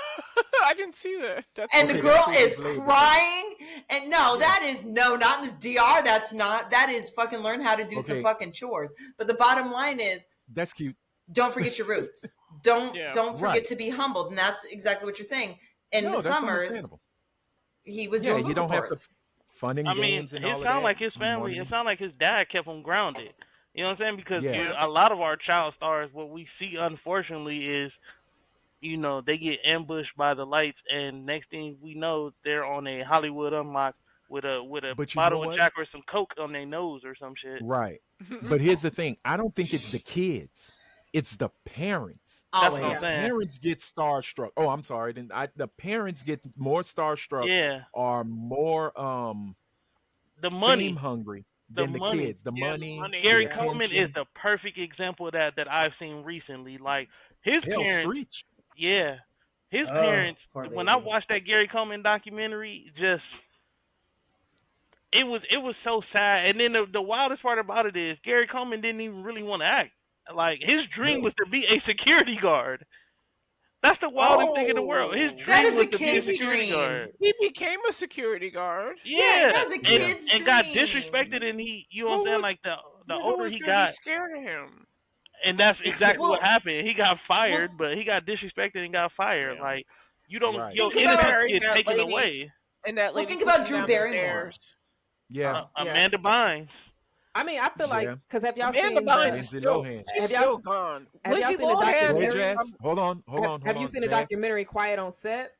I didn't see that. That's and Okay, the girl that's is what it was labeled. crying. And no, that is not in the DR. That is fucking learn how to do some Okay. fucking chores. But the bottom line is, That's cute. don't forget your roots. Don't Yeah. forget Right. to be humbled, and that's exactly what you're saying. In No, the that's summers, understandable. he was Yeah, doing you book don't have reports. to fun and I mean, games it and all of that. sounded like his in family. one- It sounded like his dad kept him grounded. You know what I'm saying? Because Yeah. a lot of our child stars, what we see, unfortunately, is they get ambushed by the lights, and next thing we know, they're on a Hollywood unlock with a But you bottle know of what? Jack or some Coke on their nose or some shit. Right. But here's the thing. I don't think it's the kids. It's the parents. That's Always. what I'm The saying. parents get starstruck. Oh, I'm sorry. The parents get more starstruck Yeah, or more the money. fame hungry The than the money. kids. The Yeah, the money. money. Gary Yeah. Coleman is attention. the perfect example of that I've seen recently. Like his Hell, parents, Screech. yeah, his Oh, parents. poor When I baby. watched that Gary Coleman documentary, just it was so sad. And then the wildest part about it is Gary Coleman didn't even really want to act. Like his dream was to be a security guard. That's the wildest thing in the world. His dream That is was a to be a kid's security dream. guard. He became a security guard. Yeah, that's a and- kid's and got dream. disrespected, and he, you know what I'm saying? Like the Who older was he gonna got, be scared of him. and that's exactly what Well- happened. He got fired, but he got disrespected and got fired. Yeah. Like you don't, Right. your Think about- innocence gets That taken lady- away. And that Well, lady think about pushed him Drew down the Barrymore. stairs. Yeah. Amanda Bynes. I mean, I feel like Yeah. because have y'all Amanda seen Bynes the, is Lindsay still, Lohan. she's Have y'all still s- gone. have y'all Lindsay seen the Lohan, documentary? Go ahead, man, Jazz. Hold on. have you seen the Jazz. documentary Quiet on Set?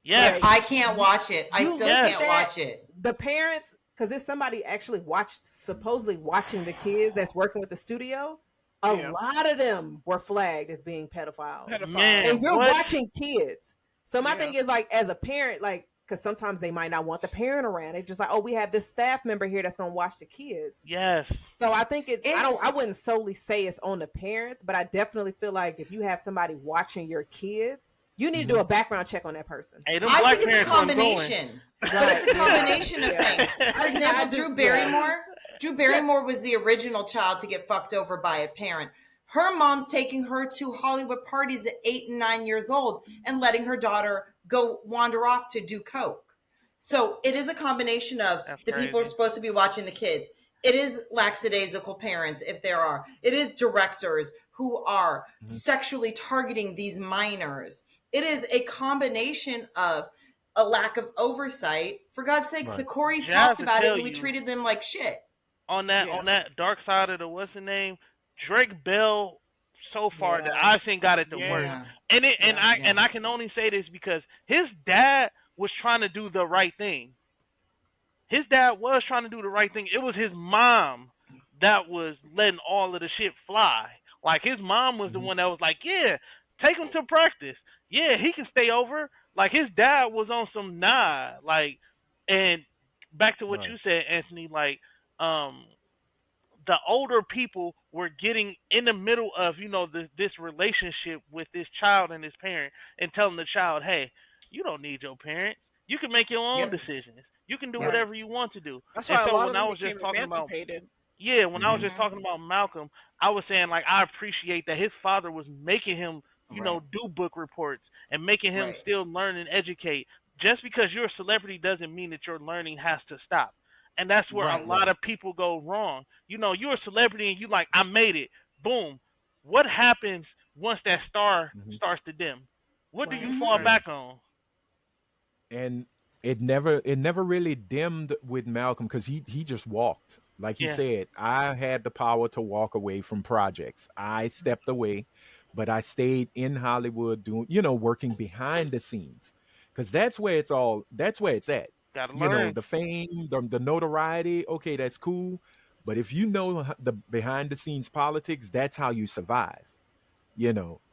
Yes. I can't watch it. I You still look can't at watch it. The parents, because there's somebody actually supposedly watching the kids that's working with the studio. A Yeah. lot of them were flagged as being pedophiles. Man, And you're what? watching kids. So my Yeah. thing is like, as a parent, like, because sometimes they might not want the parent around. They're just like, oh, we have this staff member here that's gonna watch the kids. Yes. So I think I It's- wouldn't solely say it's on the parents, but I definitely feel like if you have somebody watching your kid, you need to do a background check on that person. Hey, them I black think it's a parents wasn't going. combination. But Right. it's a combination of Yeah. things. For example, Drew Barrymore. Drew Barrymore was the original child to get fucked over by a parent. Her mom's taking her to Hollywood parties at 8 and 9 years old and letting her daughter go wander off to do coke. So it is a combination of That's the people are crazy. supposed to be watching the kids. It is lackadaisical parents, if there are. It is directors who are sexually targeting these minors. it is a combination of a lack of oversight. For God's sakes, the Right. Coreys Jazz talked to about it tell and we you treated them like shit. Yeah. on that dark side of the what's the name, Drake Bell so far that Yeah. I've seen got it the worst. Yeah. And I can only say this because his dad was trying to do the right thing. His dad was trying to do the right thing. It was his mom that was letting all of the shit fly. Like his mom was the Mhm. one that was like, "Yeah, take him to practice. Yeah, he can stay over." Like his dad was on some nah. Like, and back to what Right. you said, Anthony. Like, um, the older people were getting in the middle of this relationship with this child and his parent and telling the child, hey, you don't need your parents, you can make your own Yep. decisions, you can do Yep. Right. whatever you want to do. That's And why a so lot when of I them was just became talking about emancipated. yeah, when I was Mhm. just Mm-hmm. talking about Malcolm, I was saying like I appreciate that his father was making him, Right. do book reports and making him Right. still learn and educate. Just because you're a celebrity doesn't mean that your learning has to stop. And that's where a Right. lot of people go wrong. You're a celebrity and you like, I made it. Boom. What happens once that star Mhm. starts to dim? What do Right. you Mm-hmm. fall Yeah. back on? And it never really dimmed with Malcolm because he just walked. Like he Yeah, said, I had the power to walk away from projects. I stepped away, but I stayed in Hollywood doing, working behind the scenes. Because that's where it's at. gotta learn. The fame, the notoriety, okay, that's cool. But if you know the behind the scenes politics, that's how you survive.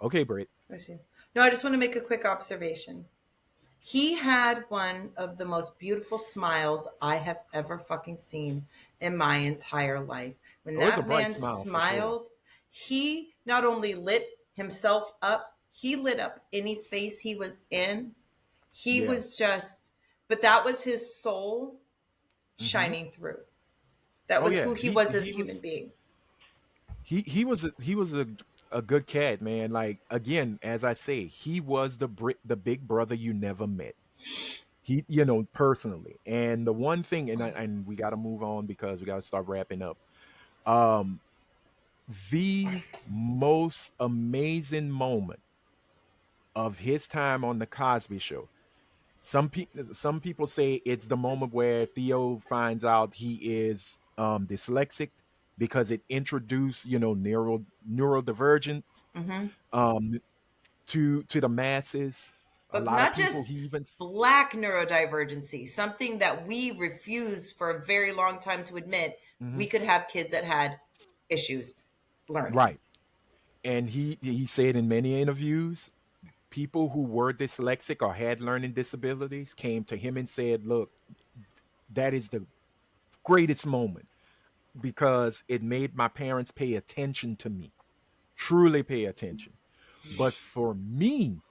Okay, Britt. I see. No, I just want to make a quick observation. He had one of the most beautiful smiles I have ever fucking seen in my entire life. When Oh, it's a that bright man smile for sure. smiled, he not only lit himself up, he lit up any space he was in. He Yeah. was just, but that was his soul Hmm. shining through. That Oh was yeah. who he He was as a he human was being. he was a good cat, man. Like again, as I say, he was the big brother you never met. He, personally. And the one thing, and we got to move on because we got to start wrapping up. Um, the most amazing moment of his time on the Cosby Show. Some people say it's the moment where Theo finds out he is dyslexic because it introduced, neurodivergence Mm-hmm. um, to the masses. A But lot of not people. just black neurodivergency, something that we refused for a very long time to admit. Mhm. We could have kids that had issues learning. Right. And he said in many interviews, people who were dyslexic or had learning disabilities came to him and said, "Look, that is the greatest moment because it made my parents pay attention to me, truly pay attention." But for me,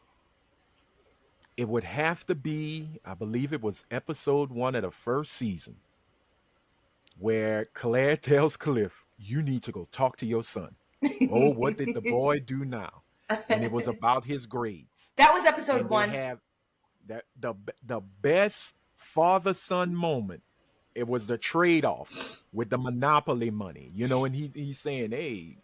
it would have to be, I believe it was episode 1 of the first season, where Claire tells Cliff, "You need to go talk to your son." Oh, what did the boy do now? And it was That about his grades. was episode And they one. have that the best father son moment. It was the trade off with the monopoly money, and he's saying, "Hey,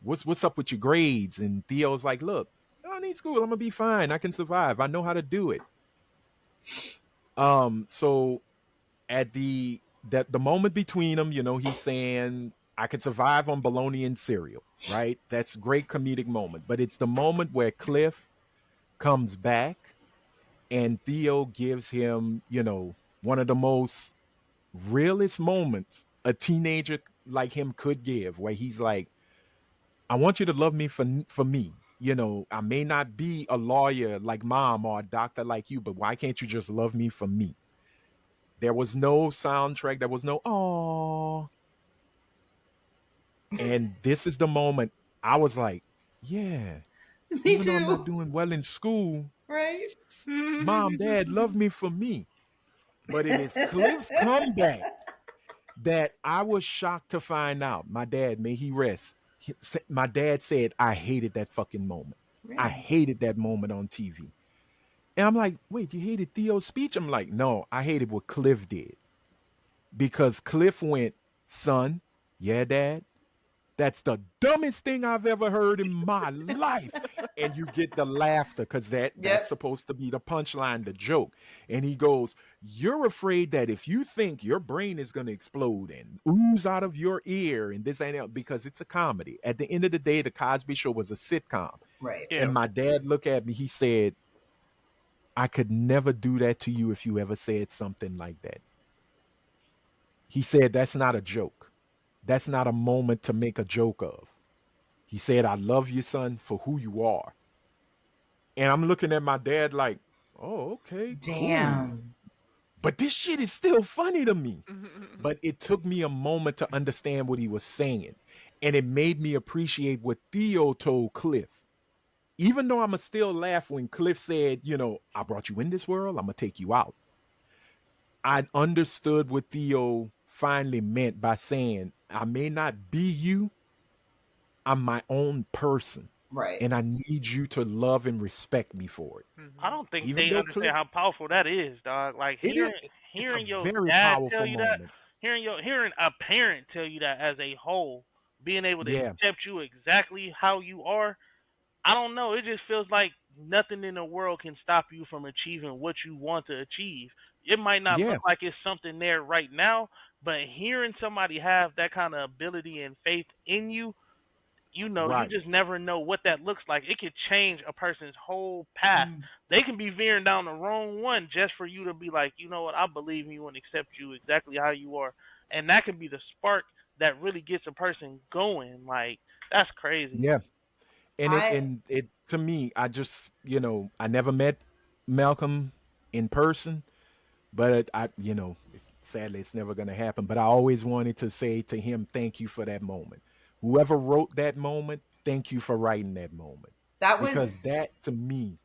what's up with your grades?" And Theo's like, "Look, I don't need school. I'm gonna be fine. I can survive. I know how to do it." So at the moment between them, he's saying, "I can survive on bologna and cereal." Right? That's great comedic moment. But it's the moment where Cliff comes back and Theo gives him, one of the most realest moments a teenager like him could give, where he's like, "I want you to love me for me. I may not be a lawyer like mom or a doctor like you, but why can't you just love me for me?" There was no soundtrack. There was no "oh," and this is the moment I was like, "Yeah, Me even though I'm not too. doing well in school, Right? mom, dad, love me for me." But it is Cliff's comeback that I was shocked to find out. My dad, may he rest. My dad said, "I hated that fucking moment. I Really? hated that moment on TV." And I'm like, "Wait, you hated Theo's speech?" I'm like, "No, I hated what Cliff did." Because Cliff went, "Son, yeah, dad, That's the dumbest thing I've ever heard in my life. And you get the laughter because that's Yep. supposed to be the punchline, the joke. And he goes, "You're afraid that if you think your brain is going to explode and ooze out of your ear and this ain't because it's a comedy. At the end of the day, the Cosby Show was a sitcom. Right. Yeah. And my dad looked at me, he said, I could never do that to you if you ever said something like that. He said, that's not a joke. That's not a moment to make a joke of. He said, I love you, son, for who you are. And I'm looking at my dad like, oh, okay, cool. Damn. But this shit is still funny to me. But it took me a moment to understand what he was saying. And it made me appreciate what Theo told Cliff. Even though I'ma still laugh when Cliff said, I brought you in this world, I'm gonna take you out. I understood what Theo finally meant by saying, I may not be you, I'm my own person. Right. And I need you to love and respect me for it. I don't think Even they though understand how powerful that is, dog. Like it is, hearing it's a your very dad tell powerful you that, moment. hearing a parent tell you that as a whole, being able to Yeah, accept you exactly how you are, I don't know. It just feels like nothing in the world can stop you from achieving what you want to achieve. It might not yeah, look like it's something there right now, but hearing somebody have that kind of ability and faith in you, you right. just never know what that looks like. It could change a person's whole path. Mm. They can be veering down the wrong one just for you to be like, you know what, I believe in you and accept you exactly how you are. And that can be the spark that really gets a person going. Like, that's crazy. Yeah. I And it to me, I just, I never met Malcolm in person, but sadly it's never going to happen, but I always wanted to say to him, thank you for that moment. Whoever wrote that moment, thank you for writing that moment. that Because that was to me,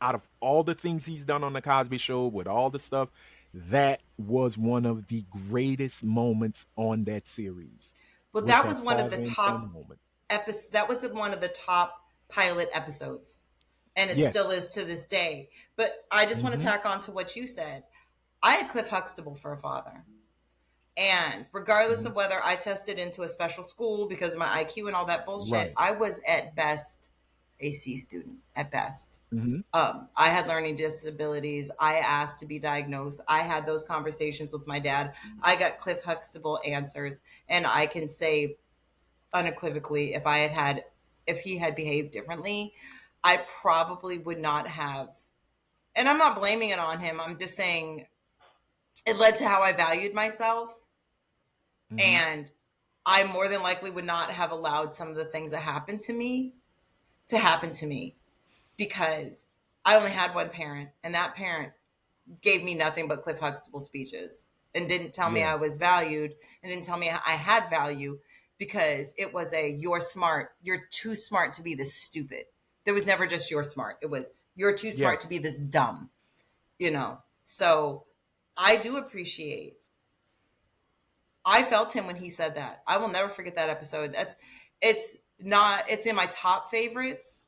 out of all the things he's done on the Cosby Show with all the stuff, that was one of the greatest moments on that series. well, Was that that was one of father the and son top moment. that was one of the top pilot episodes. And it still Yes. is to this day. But I just want to Hmm. tack on to what you said. I had Cliff Huxtable for a father. And regardless Hmm. of whether I tested into a special school because of my IQ and all that bullshit, Right. I was at best a C student at best. Hmm. I had learning disabilities. I asked to be diagnosed. I had those conversations with my dad. I got Cliff Huxtable answers, and I can say unequivocally, if he had behaved differently, I probably would not have. And I'm not blaming it on him. I'm just saying it led to how I valued myself, Hmm. and I more than likely would not have allowed some of the things that happened to happen to me because I only had one parent, and that parent gave me nothing but Cliff Huxtable speeches and didn't tell me Yeah. I was valued and didn't tell me I had value because it was you're smart. You're too smart to be this stupid. There was never just you're smart. It was you're too Yeah. smart to be this dumb, you know? So I do appreciate I felt him when he said that. I will never forget that episode. It's in my top favorites,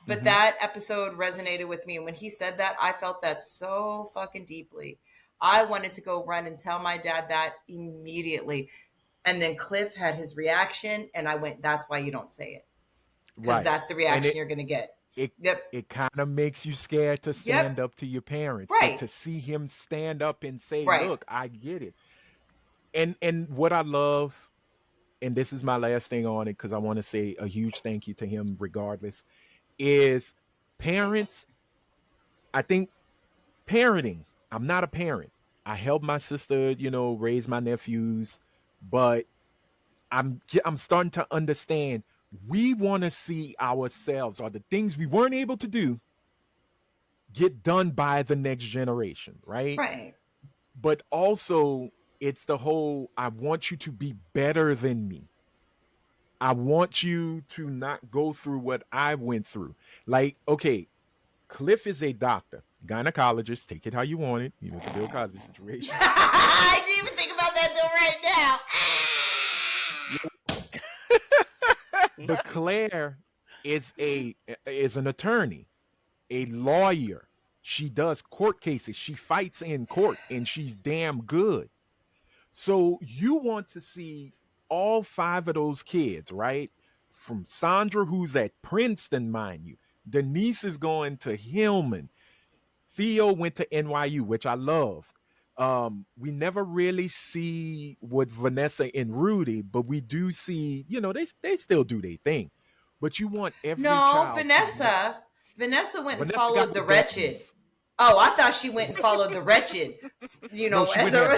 but Hmm. that episode resonated with me. And when he said that, I felt that so fucking deeply. I wanted to go run and tell my dad that immediately. And then Cliff had his reaction, and I went, that's why you don't say it. Because Right. that's the And reaction it you're going to get. it Yep. it kind of makes you scared to stand Yep. up to your parents, but Right. to see him stand up and say, Right. "Look, I get it." And what I love, and this is my last thing on it because I want to say a huge thank you to him regardless, is parents. I think parenting. I'm not a parent. I help my sister, raise my nephews, but I'm starting to understand we want to see ourselves or the things we weren't able to do get done by the next generation, right? Right. But also, it's the whole I want you to be better than me. I want you to not go through what I went through. Like, okay, Cliff is a doctor, gynecologist, take it how you want it, the Bill Cosby situation. I didn't even think about that till right But Claire is an attorney, a lawyer. She does court cases. She fights in court and she's damn good. So you want to see all 5 of those kids, right? From Sandra, who's at Princeton, mind you. Denise is going to Hillman. Theo went to NYU, which I loved. We never really see with Vanessa and Rudy, but we do see, they still do their thing. But you want every No, child. Vanessa went and Vanessa followed got the the Wretched. Bentons. Oh, I thought she went and followed the Wretched. No, she as went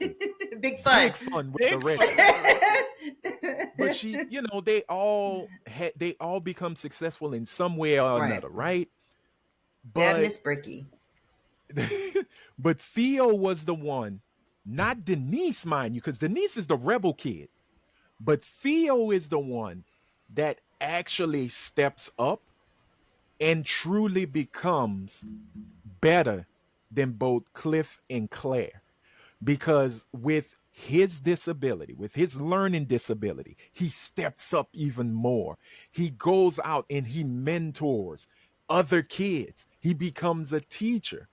a big fun. Big fun with Big the fun. Wretched. But she, they all become successful in some way or Right. another, right? Dad But Miss Bricky. but Theo was the one, not Denise, mind you, because Denise is the rebel kid. But Theo is the one that actually steps up and truly becomes better than both Cliff and Claire. Because with his disability, with his learning disability, he steps up even more. He goes out and he mentors other kids. He becomes a teacher.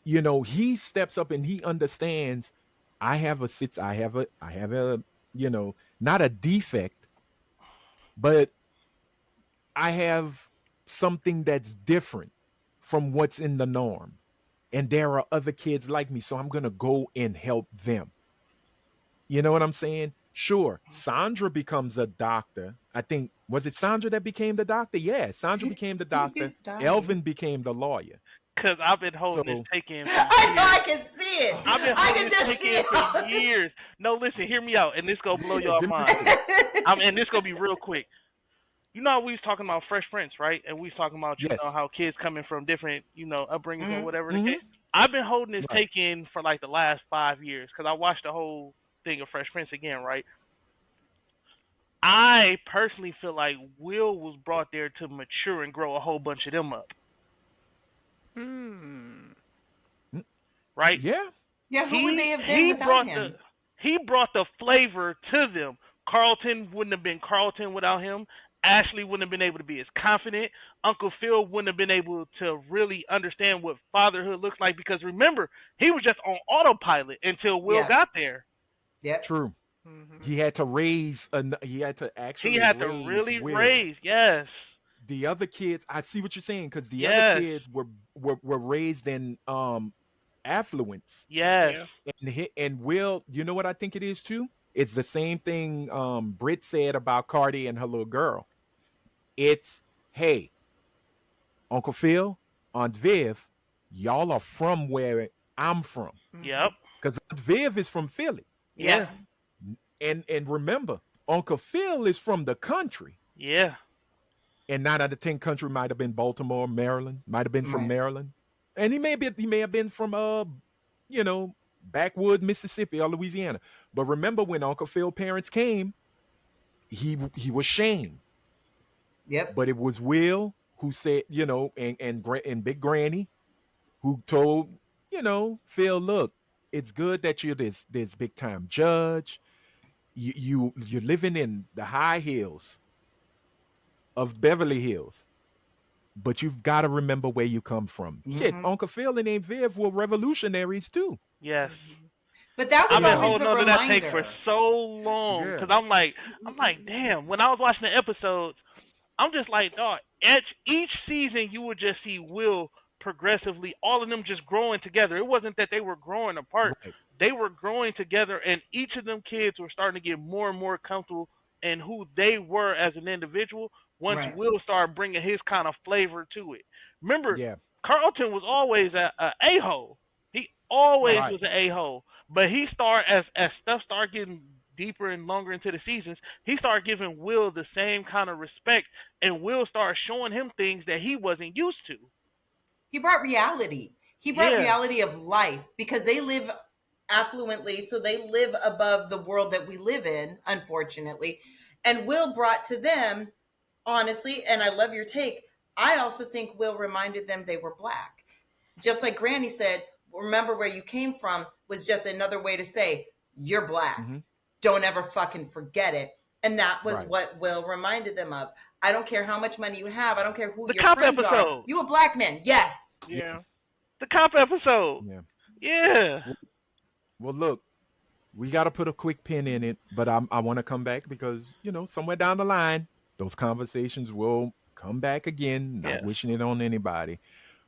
He steps up and he understands I have a not a defect, but I have something that's different from what's in the norm. And there are other kids like me, so I'm going to go and help them. You know what I'm saying? Sure, Sandra becomes a doctor. I think, was it Sandra that became the doctor? Yeah, Sandra became the doctor. He's dying. Elvin became the lawyer. Because I've been holding So- this take-in for I know, I years. can see it. I've been I holding can this just see take-in it. for years. No, listen, hear me out, and this gonna blow y'all Give me- mind. And this gonna be real quick. You know how we was talking about Fresh Prince, right? And we was talking about, Yes. how kids coming from different, upbringings or Mhm. whatever the Mhm. case. I've been holding this Right. take-in for like the last 5 years because I watched the whole thing of Fresh Prince again, right? I personally feel like Will was brought there to mature and grow a whole bunch of them up, right? Yeah. Yeah, who would they have been without him? He brought the flavor to them. Carlton wouldn't have been Carlton without him. Ashley wouldn't have been able to be as confident. Uncle Phil wouldn't have been able to really understand what fatherhood looks like because remember, he was just on autopilot until Will Yeah. got there. Yep. True. Mhm. He had to raise. He had to actually. He had to raise really Will. raise, yes. The other kids. I see what you're saying because the Yes. other kids were raised in affluence. Yes. Yeah. And Will. You know what I think it is too. It's the same thing Britt said about Cardi and her little girl. It's, hey, Uncle Phil, Aunt Viv, y'all are from where I'm from. Yep. Because Aunt Viv is from Philly. Yeah. And remember, Uncle Phil is from the country. Yeah. And 9 out of 10 country might have been Baltimore, Maryland, might have been from Right. Maryland. And he may have been from backwood Mississippi or Louisiana. But remember when Uncle Phil's parents came, he was shamed. Yep. But it was Will who said, and Big Granny who told, Phil, look, it's good that you're this big time judge. You're living in the high hills of Beverly Hills, but you've got to remember where you come from. Shit, Uncle Phil and Aunt Viv were revolutionaries too. Yes. But that was I've been always holding the on to that take reminder. for so long Yeah. because I'm like, damn. When I was watching the episodes, I'm just like, dog. Each season, you would just see Will progressively, all of them just growing together. It wasn't that they were growing apart; Right. they were growing together, and each of them kids were starting to get more and more comfortable in who they were as an individual. Once Right. Will started bringing his kind of flavor to it. Remember, Yeah. Carlton was always a hole. He always Right. was an a-hole. But he started as stuff started getting deeper and longer into the seasons, he started giving Will the same kind of respect, and Will started showing him things that he wasn't used to. He brought reality. He brought Yeah. reality of life because they live affluently, so they live above the world that we live in, unfortunately. And Will brought to them, honestly, and I love your take, I also think Will reminded them they were Black. Just like Granny said, remember where you came from was just another way to say, you're Black. Mhm. Don't ever fucking forget it. And that was Right. what Will reminded them of. I don't care how much money you have. I don't care who The your cop friends are. episode. You a Black man. Yes. Yeah. The cop episode. Yeah. Yeah. Well, look, we got to put a quick pin in it, but I want to come back because, somewhere down the line, those conversations will come back again. Not Yes. wishing it on anybody.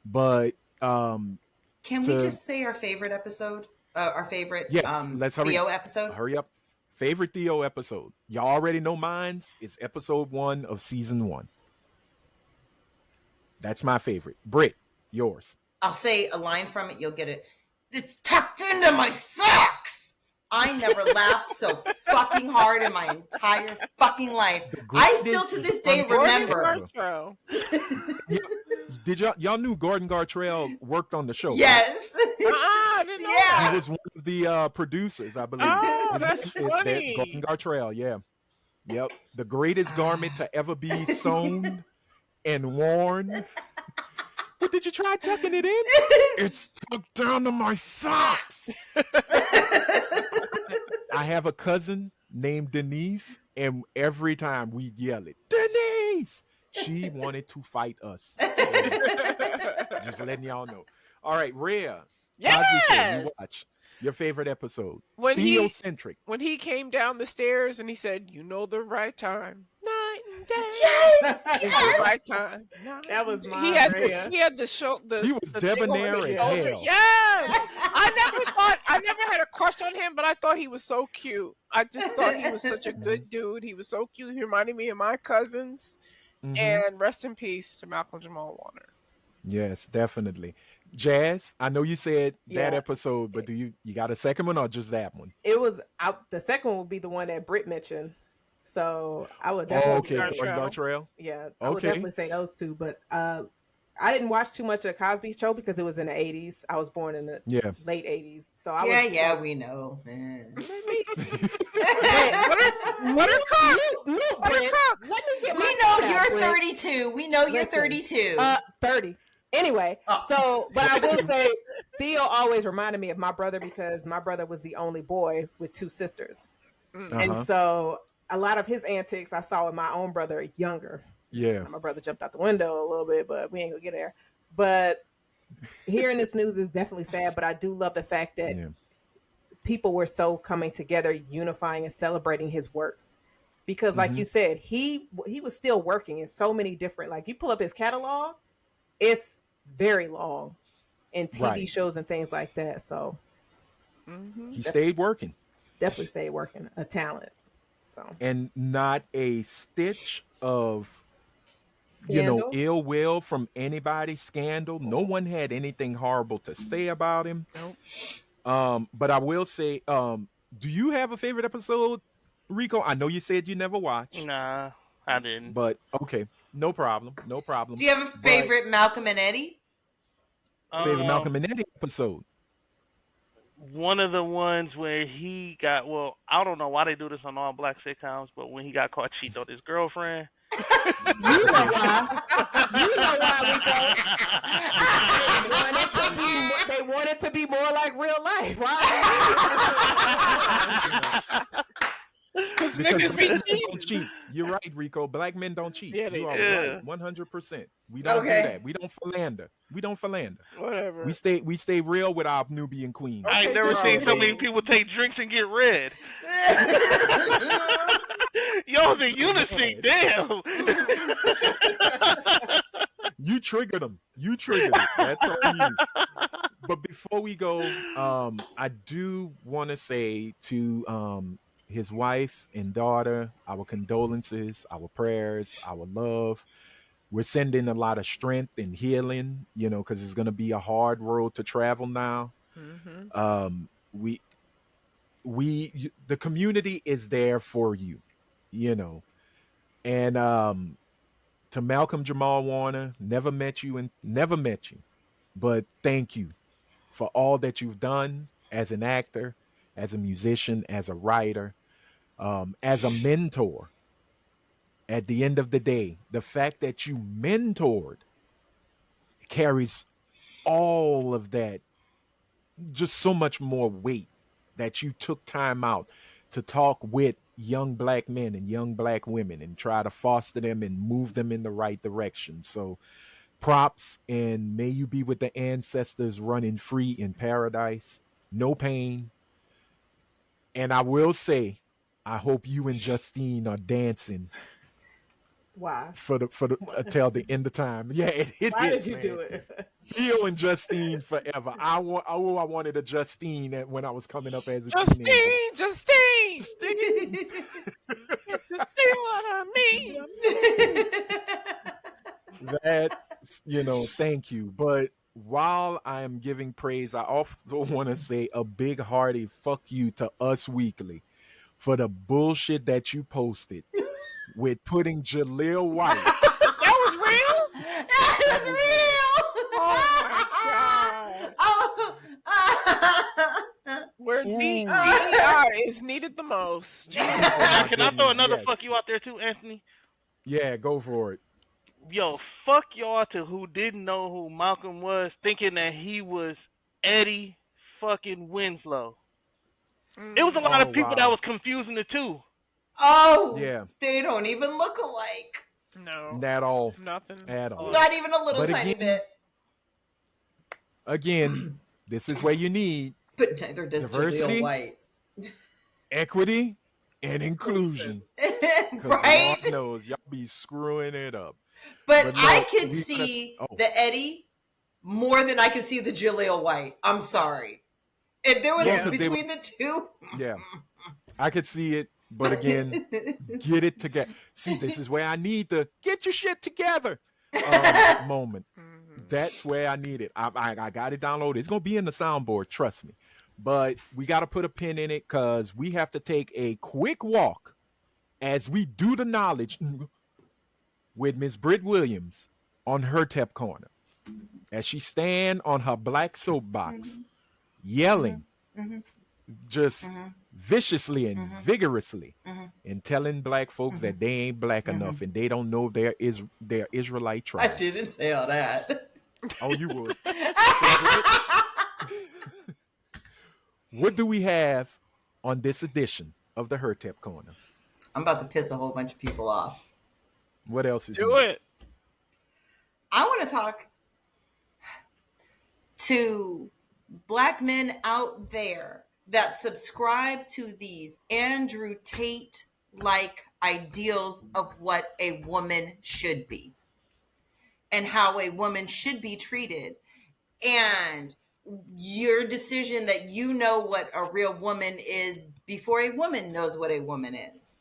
But Can we to just say our favorite episode? Our favorite yes, let's hurry Theo episode? hurry up. Favorite Theo episode. Y'all already know mine's. It's episode 1 of season 1. That's my favorite. Britt, yours. I'll say a line from it, you'll get it. It's tucked into my socks. I never laughed so fucking hard in my entire fucking life. I still to this day remember. Did y'all knew Gordon Gartrell worked on the show? Yes. I didn't know that. He was one of the producers, I believe. Oh, that's funny. Gordon Gartrell, yeah. Yep. The greatest garment to ever be sewn and worn. But did you try tucking it in? It's tucked down to my socks. I have a cousin named Denise, and every time we yell it, Denise, she wanted to fight us. Just letting y'all know. All right, Rhea. Yes. You watch your favorite episode. When Theocentric. when he came down the stairs and he said, "You know the right time, night and day." Yes. The right time. That was my He had the show. He was the thing over debonair his as shoulder. hell. Yes. I never had a crush on him, but I thought he was so cute. I just thought he was such a good dude. He was so cute. He reminded me of my cousins. Mhm. And rest in peace to Malcolm-Jamal Warner. Yes, definitely. Jazz, I know you said that Yeah. episode, but you got a second one or just that one? It was out. The second one would be the one that Britt mentioned. So I would Oh, definitely, okay. Gartrell. Gordon Gartrell. yeah, I would Okay. definitely say those two. But I didn't watch too much of the Cosby Show because it was in the '80s. I was born in the Yeah. late '80s, so I Yeah, was. we know. Man. Buttercup. Look, Britt, let me get We my know cut out, you're Britt. 32. We know you're Listen, 32. 30. Anyway, Oh. so, but I will say, Theo always reminded me of my brother because my brother was the only boy with 2 sisters. Uh-huh. And so a lot of his antics I saw with my own brother younger. Yeah. My brother jumped out the window a little bit, but we ain't gonna get there. But hearing this news is definitely sad, but I do love the fact that Yeah. people were so coming together, unifying and celebrating his works. Because like Mhm. you said, he was still working in so many different, like you pull up his catalog, it's very long in TV Right. shows and things like that. So Mm-hmm. He stayed working definitely stay working, a talent. So and not a stitch of Scandal. ill will from anybody, scandal. No one had anything horrible to say about him. Nope. But I will say, do you have a favorite episode, Rico? I know you said you never watched, Nah, I didn't. but okay, no problem. Do you have a favorite Malcolm and Eddie? Favorite Malcolm and Eddie episode? One of the ones where he got, well, I don't know why they do this on all black sitcoms, but when he got caught cheating on his girlfriend. You know why? You know why, Rico? They wanted to be more like real life, right? Because Because niggas be black men cheating. don't cheat. You're right, Rico. Black men don't cheat. Yeah, they you are do. right, 100%. We don't Okay. do that. We don't philander. Whatever. We stay real with our Nubian queen. I ain't Okay, never Charlie. seen so many people take drinks and get red. Y'all's in unison, damn. You triggered them. You triggered it. That's on you. But before we go, I do want to say to his wife and daughter, our condolences, our prayers, our love. We're sending a lot of strength and healing, because it's going to be a hard road to travel now. Mm-hmm. The community is there for you, and to Malcolm-Jamal Warner, never met you, but thank you for all that you've done as an actor, as a musician, as a writer, as a mentor. At the end of the day, the fact that you mentored carries all of that, just so much more weight, that you took time out to talk with young black men and young black women and try to foster them and move them in the right direction. So props, and may you be with the ancestors running free in paradise. No pain. And I will say, I hope you and Justine are dancing Why? for the until the end of time. Yeah, it Why is, did you man. do it? Theo and Justine forever. I wanted a Justine when I was coming up as a teenager. Justine, Justine. just see what I mean. That, thank you. But while I am giving praise, I also want to say a big hearty fuck you to Us Weekly for the bullshit that you posted with putting Jaleel White. That was real? That is real. Oh my god. Where DEI is needed the most. Now, can I throw another yes. fuck you out there too, Anthony? Yeah, go for it. Yo, fuck y'all to who didn't know who Malcolm was, thinking that he was Eddie fucking Winslow. It was a lot of people that was confusing the two. Oh, yeah. They don't even look alike. No. Not at all. Nothing. At all. Not even a little But tiny bit. Again, this is where you need But neither does diversity, Jaleel White. equity, and inclusion. Right? Lord knows y'all be screwing it up. But no, I could see the Eddie more than I could see the Jaleel White. I'm sorry. If there was between the two. Yeah. I could see it, but again, get it together. See, this is where I need the get your shit together moment. That's where I need it. I got it downloaded. It's going to be in the soundboard, trust me. But we got to put a pin in it because we have to take a quick walk as we do the knowledge with Miss Britt Williams on Her-Tep Corner. As she stand on her black soapbox, yelling, just viciously and vigorously, and telling black folks that they ain't black enough and they don't know their Israelite tribe. I didn't say all that. Oh, you would. What do we have on this edition of the Her-Tep Corner? I'm about to piss a whole bunch of people off. What else is Do it? I want to talk to black men out there that subscribe to these Andrew Tate-like ideals of what a woman should be and how a woman should be treated. And your decision that you know what a real woman is before a woman knows what a woman is.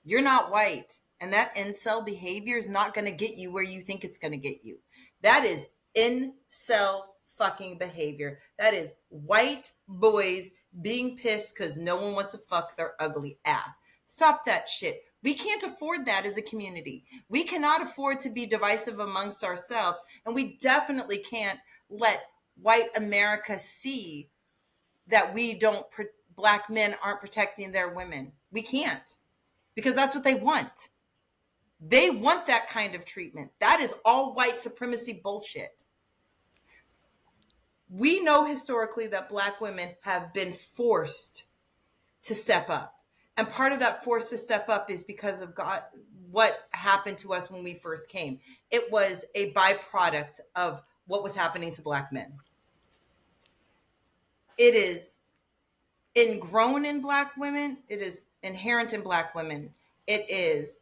You're not white. And that incel behavior is not going to get you where you think it's going to get you. That is incel fucking behavior. That is white boys being pissed because no one wants to fuck their ugly ass. Stop that shit. We can't afford that as a community. We cannot afford to be divisive amongst ourselves. And we definitely can't let white America see that black men aren't protecting their women. We can't. Because that's what they want. They want that kind of treatment. That is all white supremacy bullshit. We know historically that black women have been forced to step up. And part of that force to step up is because of God, what happened to us when we first came. It was a byproduct of what was happening to black men. It is ingrown in black women. It is inherent in black women. It is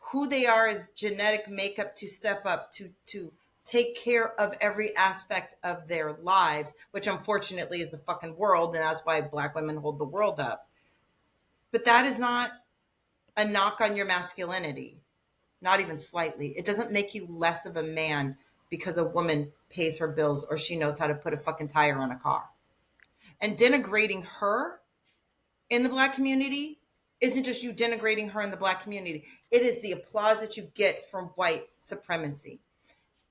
who they are as genetic makeup to step up, to take care of every aspect of their lives, which unfortunately is the fucking world. And that's why black women hold the world up. But that is not a knock on your masculinity. Not even slightly. It doesn't make you less of a man because a woman pays her bills or she knows how to put a fucking tire on a car. And denigrating her in the black community isn't just you denigrating her in the black community. It is the applause that you get from white supremacy.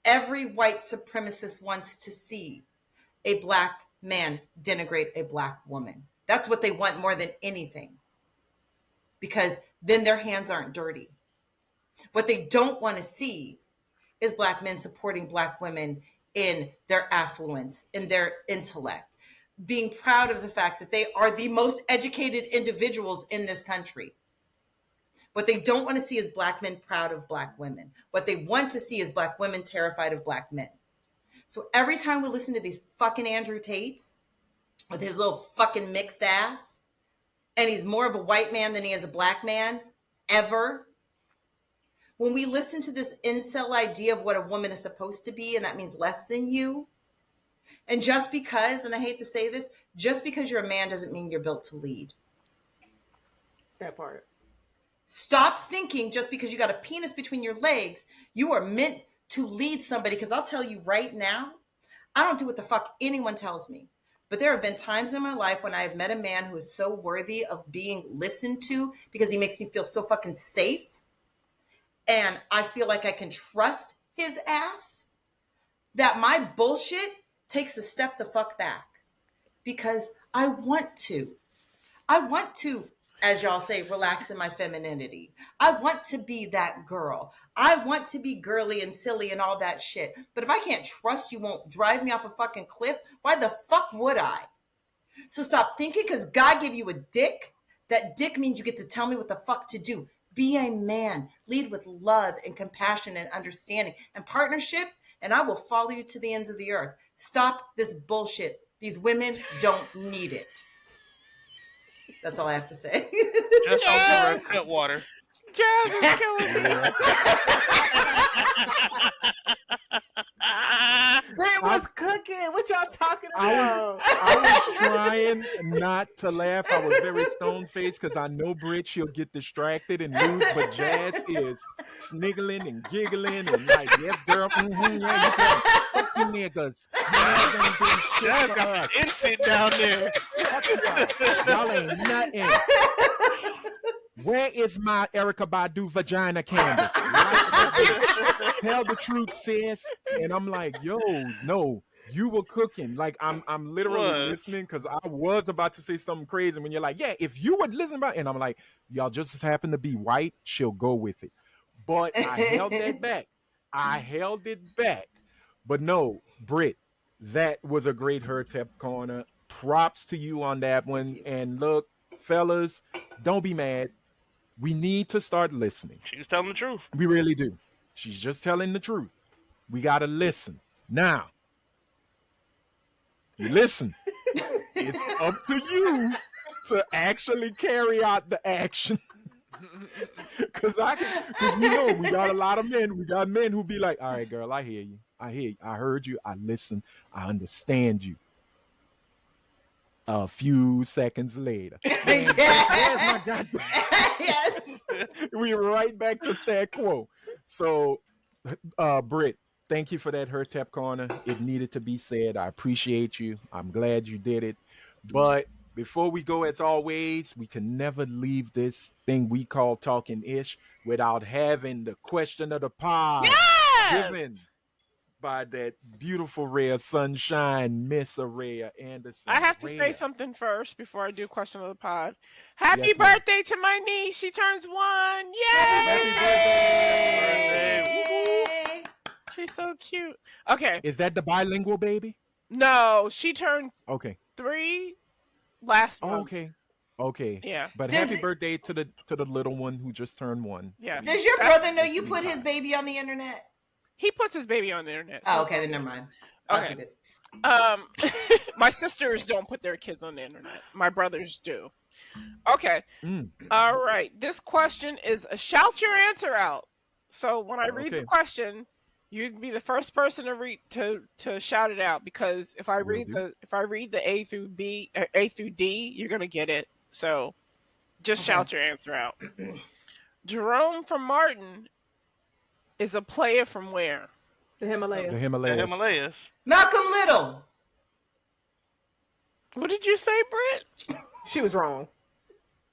Every white supremacist wants to see a black man denigrate a black woman. That's what they want more than anything. Because then their hands aren't dirty. What they don't want to see is black men supporting black women in their affluence, in their intellect, being proud of the fact that they are the most educated individuals in this country. What they don't want to see is black men proud of black women. What they want to see is black women terrified of black men. So every time we listen to these fucking Andrew Tates with his little fucking mixed ass, and he's more of a white man than he is a black man, ever. When we listen to this incel idea of what a woman is supposed to be, and that means less than you, and just because, and I hate to say this, just because you're a man doesn't mean you're built to lead. That part. Stop thinking just because you got a penis between your legs, you are meant to lead somebody. Because I'll tell you right now, I don't do what the fuck anyone tells me. But there have been times in my life when I have met a man who is so worthy of being listened to because he makes me feel so fucking safe. And I feel like I can trust his ass, that my bullshit takes a step the fuck back. Because I want to, as y'all say, relax in my femininity. I want to be that girl. I want to be girly and silly and all that shit. But if I can't trust you won't drive me off a fucking cliff, why the fuck would I? So stop thinking because God gave you a dick. That dick means you get to tell me what the fuck to do. Be a man. Lead with love and compassion and understanding and partnership, and I will follow you to the ends of the earth. Stop this bullshit. These women don't need it. That's all I have to say. Just don't give her a cut water. Jazz is killing me. It was cooking. What y'all talking about? I was trying not to laugh. I was very stone-faced because I know Brit, she'll get distracted and lose, but Jazz is sniggling and giggling and like, yes, girl, yeah, you can fuck you niggas. Jazz got an infant down there. Y'all ain't nothing. Where is my Erykah Badu vagina candle? Tell the truth, sis. And I'm like, yo, no, you were cooking. Like I'm literally listening because I was about to say something crazy when you're like, yeah, if you would listen about, and I'm like, y'all just happen to be white, she'll go with it. But I held that back. I held it back. But no, Brit, that was a great Her-Tep Corner. Props to you on that one. And look, fellas, don't be mad. We need to start listening. She was telling the truth. We really do. She's just telling the truth. We got to listen. Now, you listen. It's up to you to actually carry out the action. Because we know we got a lot of men. We got men who be like, all right, girl, I hear you. I hear you. I heard you. I listen. I understand you. A few seconds later. Man, Yes. We're right back to stat quo. So, Britt, thank you for that Her-Tep Corner. It needed to be said. I appreciate you. I'm glad you did it. But before we go, as always, we can never leave this thing we call Talking Ish without having the question of the pod given by that beautiful ray of sunshine, Miss Araya Anderson. I have to say something first before I do question of the pod. Happy birthday to my niece. She turns 1. Yay! Happy birthday! She's so cute. Okay. Is that the bilingual baby? No, she turned 3 last month. Okay. Yeah. But happy birthday to the little one who just turned 1. Yeah. Does your brother know you put his baby on the internet? He puts his baby on the internet. So okay, then never mind. Okay. My sisters don't put their kids on the internet. My brothers do. Okay. All right. This question is a shout your answer out. So when I read the question, you'd be the first person to read to shout it out, because if I read the A through D, you're gonna get it. So just shout your answer out. Jerome from Martin is a player from where? The Himalayas. The Himalayas. Malcolm Little. What did you say, Britt? She was wrong.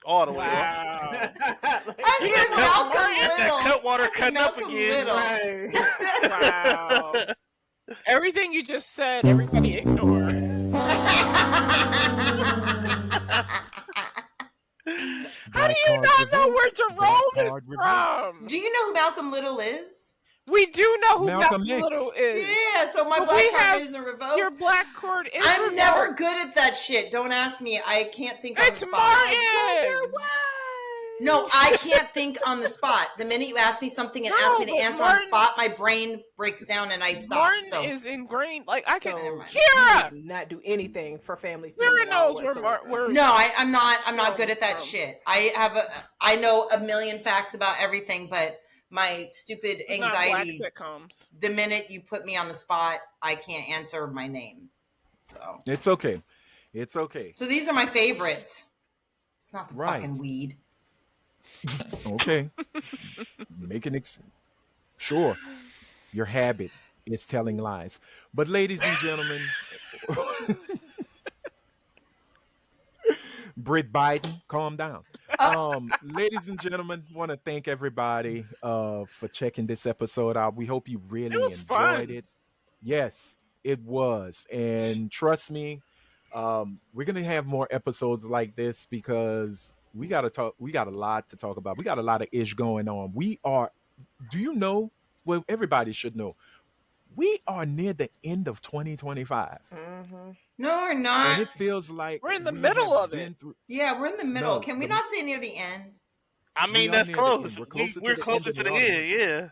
All the way. Wow. I said Malcolm Little. That cut water cut up again. Wow. Everything you just said, everybody ignore. How do you not know where Jerome is from? Do you know who Malcolm Little is? We do know who Malcolm Little is. Yeah, so my black card isn't revoked. Your black card is I'm revoked. never good at that shit. Don't ask me. I can't think on the It's spot. Martin. No, I can't think on the spot. The minute you ask me something and ask me to answer on the spot, my brain breaks down and I stop. Martin is ingrained. Like I can. So Kira, you not do anything for Family Feud. Kira at all knows where whatsoever. No, I'm not good at that from. shit. I know a million facts about everything, but my stupid It's not black anxiety. sitcoms. The minute you put me on the spot, I can't answer my name. So It's okay. It's okay. So these are my favorites. It's not the Right. fucking weed. Okay. Making it sure. Your habit is telling lies. But ladies and gentlemen, Britt Biden, calm down. Ladies and gentlemen, want to thank everybody for checking this episode out. We hope you really was enjoyed fun. it. Yes, it was. And trust me, we're gonna have more episodes like this because we gotta talk. We got a lot to talk about. We got a lot of ish going on. We are. Do you know? Well, everybody should know. We are near the end of 2025, Mm-hmm. No, we're and not. it feels like We're in the we middle have of been it. through. Yeah, we're in the middle. No, Can we the- not say near the end? I We mean, are that's near the close. end. We're closer We're to the closer end to than the we are. end, yeah.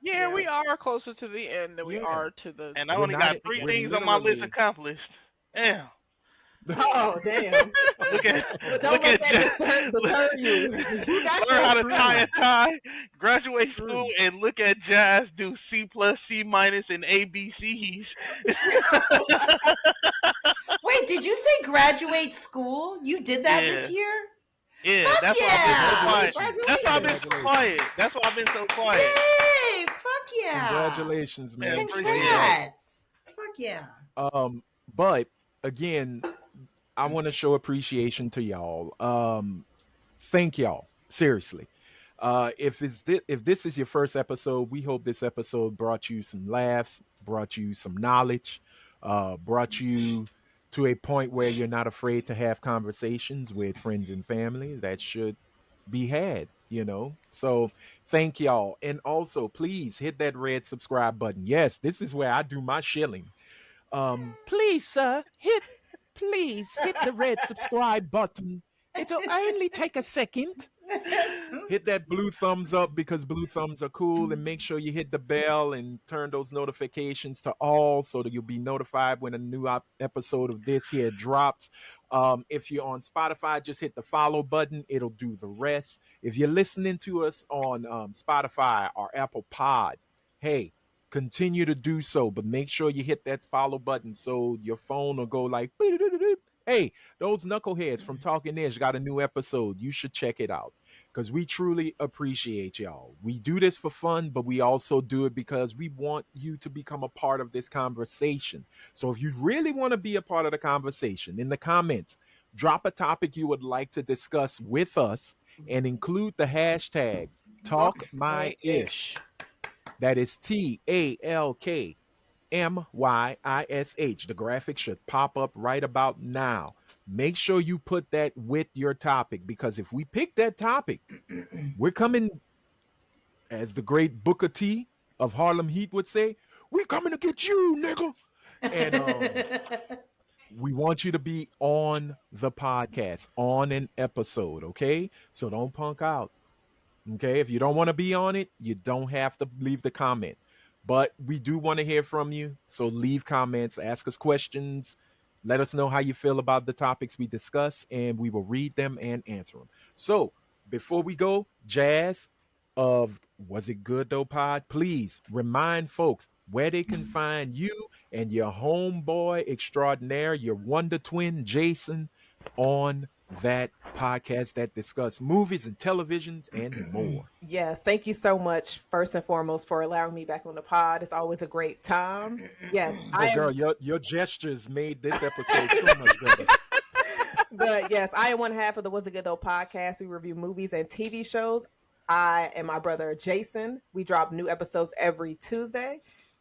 Yeah, Yeah. we are closer to the end than we Yeah. are to the. And I We're only not. got 3 We're things on my list literally. accomplished. Damn. Oh damn! Look at But don't look let at that deter you. You got learn how to that. tie a tie, graduate True. school, and look at Jazz do C plus, C minus, and ABCs. Wait, did you say graduate school? You did that this year? Yeah, Fuck that's why yeah! I've been so quiet. That's why I've been so quiet. That's why I've been so quiet. Yay! Fuck yeah! Congratulations, man. Man, Congrats! Fuck yeah! But again, I want to show appreciation to y'all. Thank y'all. Seriously. If this is your first episode, we hope this episode brought you some laughs, brought you some knowledge, brought you to a point where you're not afraid to have conversations with friends and family that should be had, you know. So thank y'all. And also please hit that red subscribe button. Yes, this is where I do my shilling. Please, sir, please hit the red subscribe button. It'll only take a second. Hit that blue thumbs up because blue thumbs are cool, and make sure you hit the bell and turn those notifications to all so that you'll be notified when a new episode of this here drops. If you're on Spotify, just hit the follow button. It'll do the rest. If you're listening to us on Spotify or Apple Pod, hey, continue to do so, but make sure you hit that follow button so your phone will go like, hey, those knuckleheads from Talking Ish got a new episode. You should check it out because we truly appreciate y'all. We do this for fun, but we also do it because we want you to become a part of this conversation. So if you really want to be a part of the conversation, in the comments, drop a topic you would like to discuss with us and include the hashtag TalkMyIsh. That is TalkMyish. The graphic should pop up right about now. Make sure you put that with your topic because if we pick that topic, we're coming, as the great Booker T of Harlem Heat would say, we're coming to get you, nigga. And we want you to be on the podcast, on an episode, okay? So don't punk out. Okay, if you don't want to be on it, you don't have to leave the comment. But we do want to hear from you. So leave comments, ask us questions, let us know how you feel about the topics we discuss, and we will read them and answer them. So before we go, Jazz of Was It Good Though Pod, please remind folks where they can find you and your homeboy extraordinaire, your wonder twin, Jason, on that podcast that discuss movies and televisions and more. Yes, thank you so much, first and foremost, for allowing me back on the pod. It's always a great time. Yes, Oh, girl, your gestures made this episode so much better. But yes, I am one half of the Was It Good Though podcast. We review movies and TV shows. I and my brother Jason, we drop new episodes every Tuesday.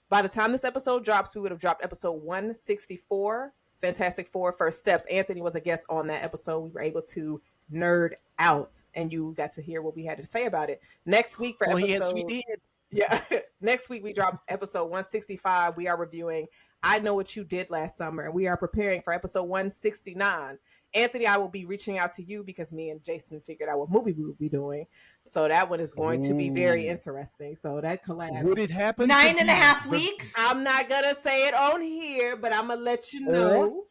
By the time this episode drops, we would have dropped episode 164, Fantastic Four First Steps. Anthony was a guest on that episode. We were able to nerd out, and you got to hear what we had to say about it. Next week for episode... yes, we did. Yeah. Next week we drop episode 165. We are reviewing I Know What You Did Last Summer, and we are preparing for episode 169. Anthony, I will be reaching out to you because me and Jason figured out what movie we will be doing. So that one is going to be very interesting. So that collab. Would it happen? 9.5 weeks? I'm not going to say it on here, but I'm going to let you know.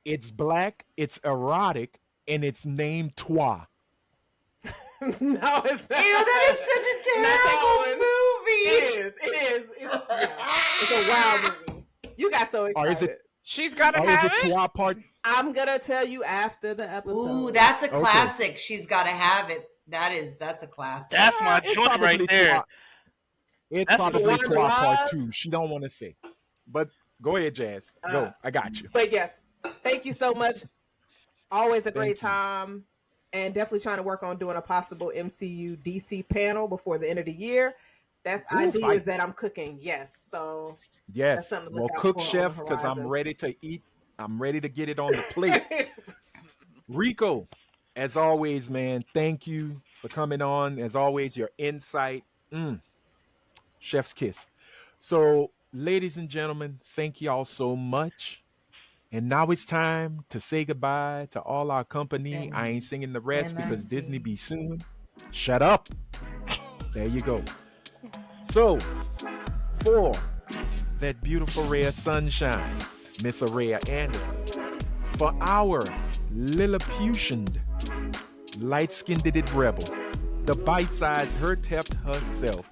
It's black, it's erotic, and it's named Toi. No, it's not. Ew, that is such a terrible movie. It is. It's a wild movie. You got so excited. Or is it? She's got to have it. Toi part? I'm gonna tell you after the episode. Ooh, that's a classic. She's got to have it. That's a classic. That's my joint right there. It's probably Toi part 2. She don't want to say. But go ahead, Jazz. Go. I got you. But yes, thank you so much. Always a great time. And definitely trying to work on doing a possible MCU DC panel before the end of the year. That's ideas that I'm cooking. Yes. So yes. Well, cook, chef, because I'm ready to eat. I'm ready to get it on the plate. Rico, as always, man, thank you for coming on. As always, your insight. Chef's kiss. So, ladies and gentlemen, thank you all so much. And now it's time to say goodbye to all our company. I ain't singing the rest because Disney be soon. Shut up. There you go. So, for that beautiful ray of sunshine, Miss Araya Anderson. For our Lilliputian, light-skinned rebel, the bite-sized Her-Tep herself,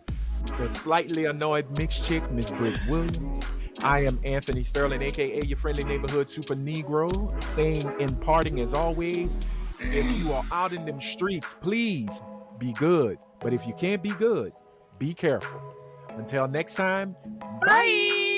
the slightly annoyed mixed chick, Miss Britt Williams. I am Anthony Sterling, a.k.a. your friendly neighborhood super Negro, saying in parting as always, if you are out in them streets, please be good. But if you can't be good, be careful. Until next time, bye!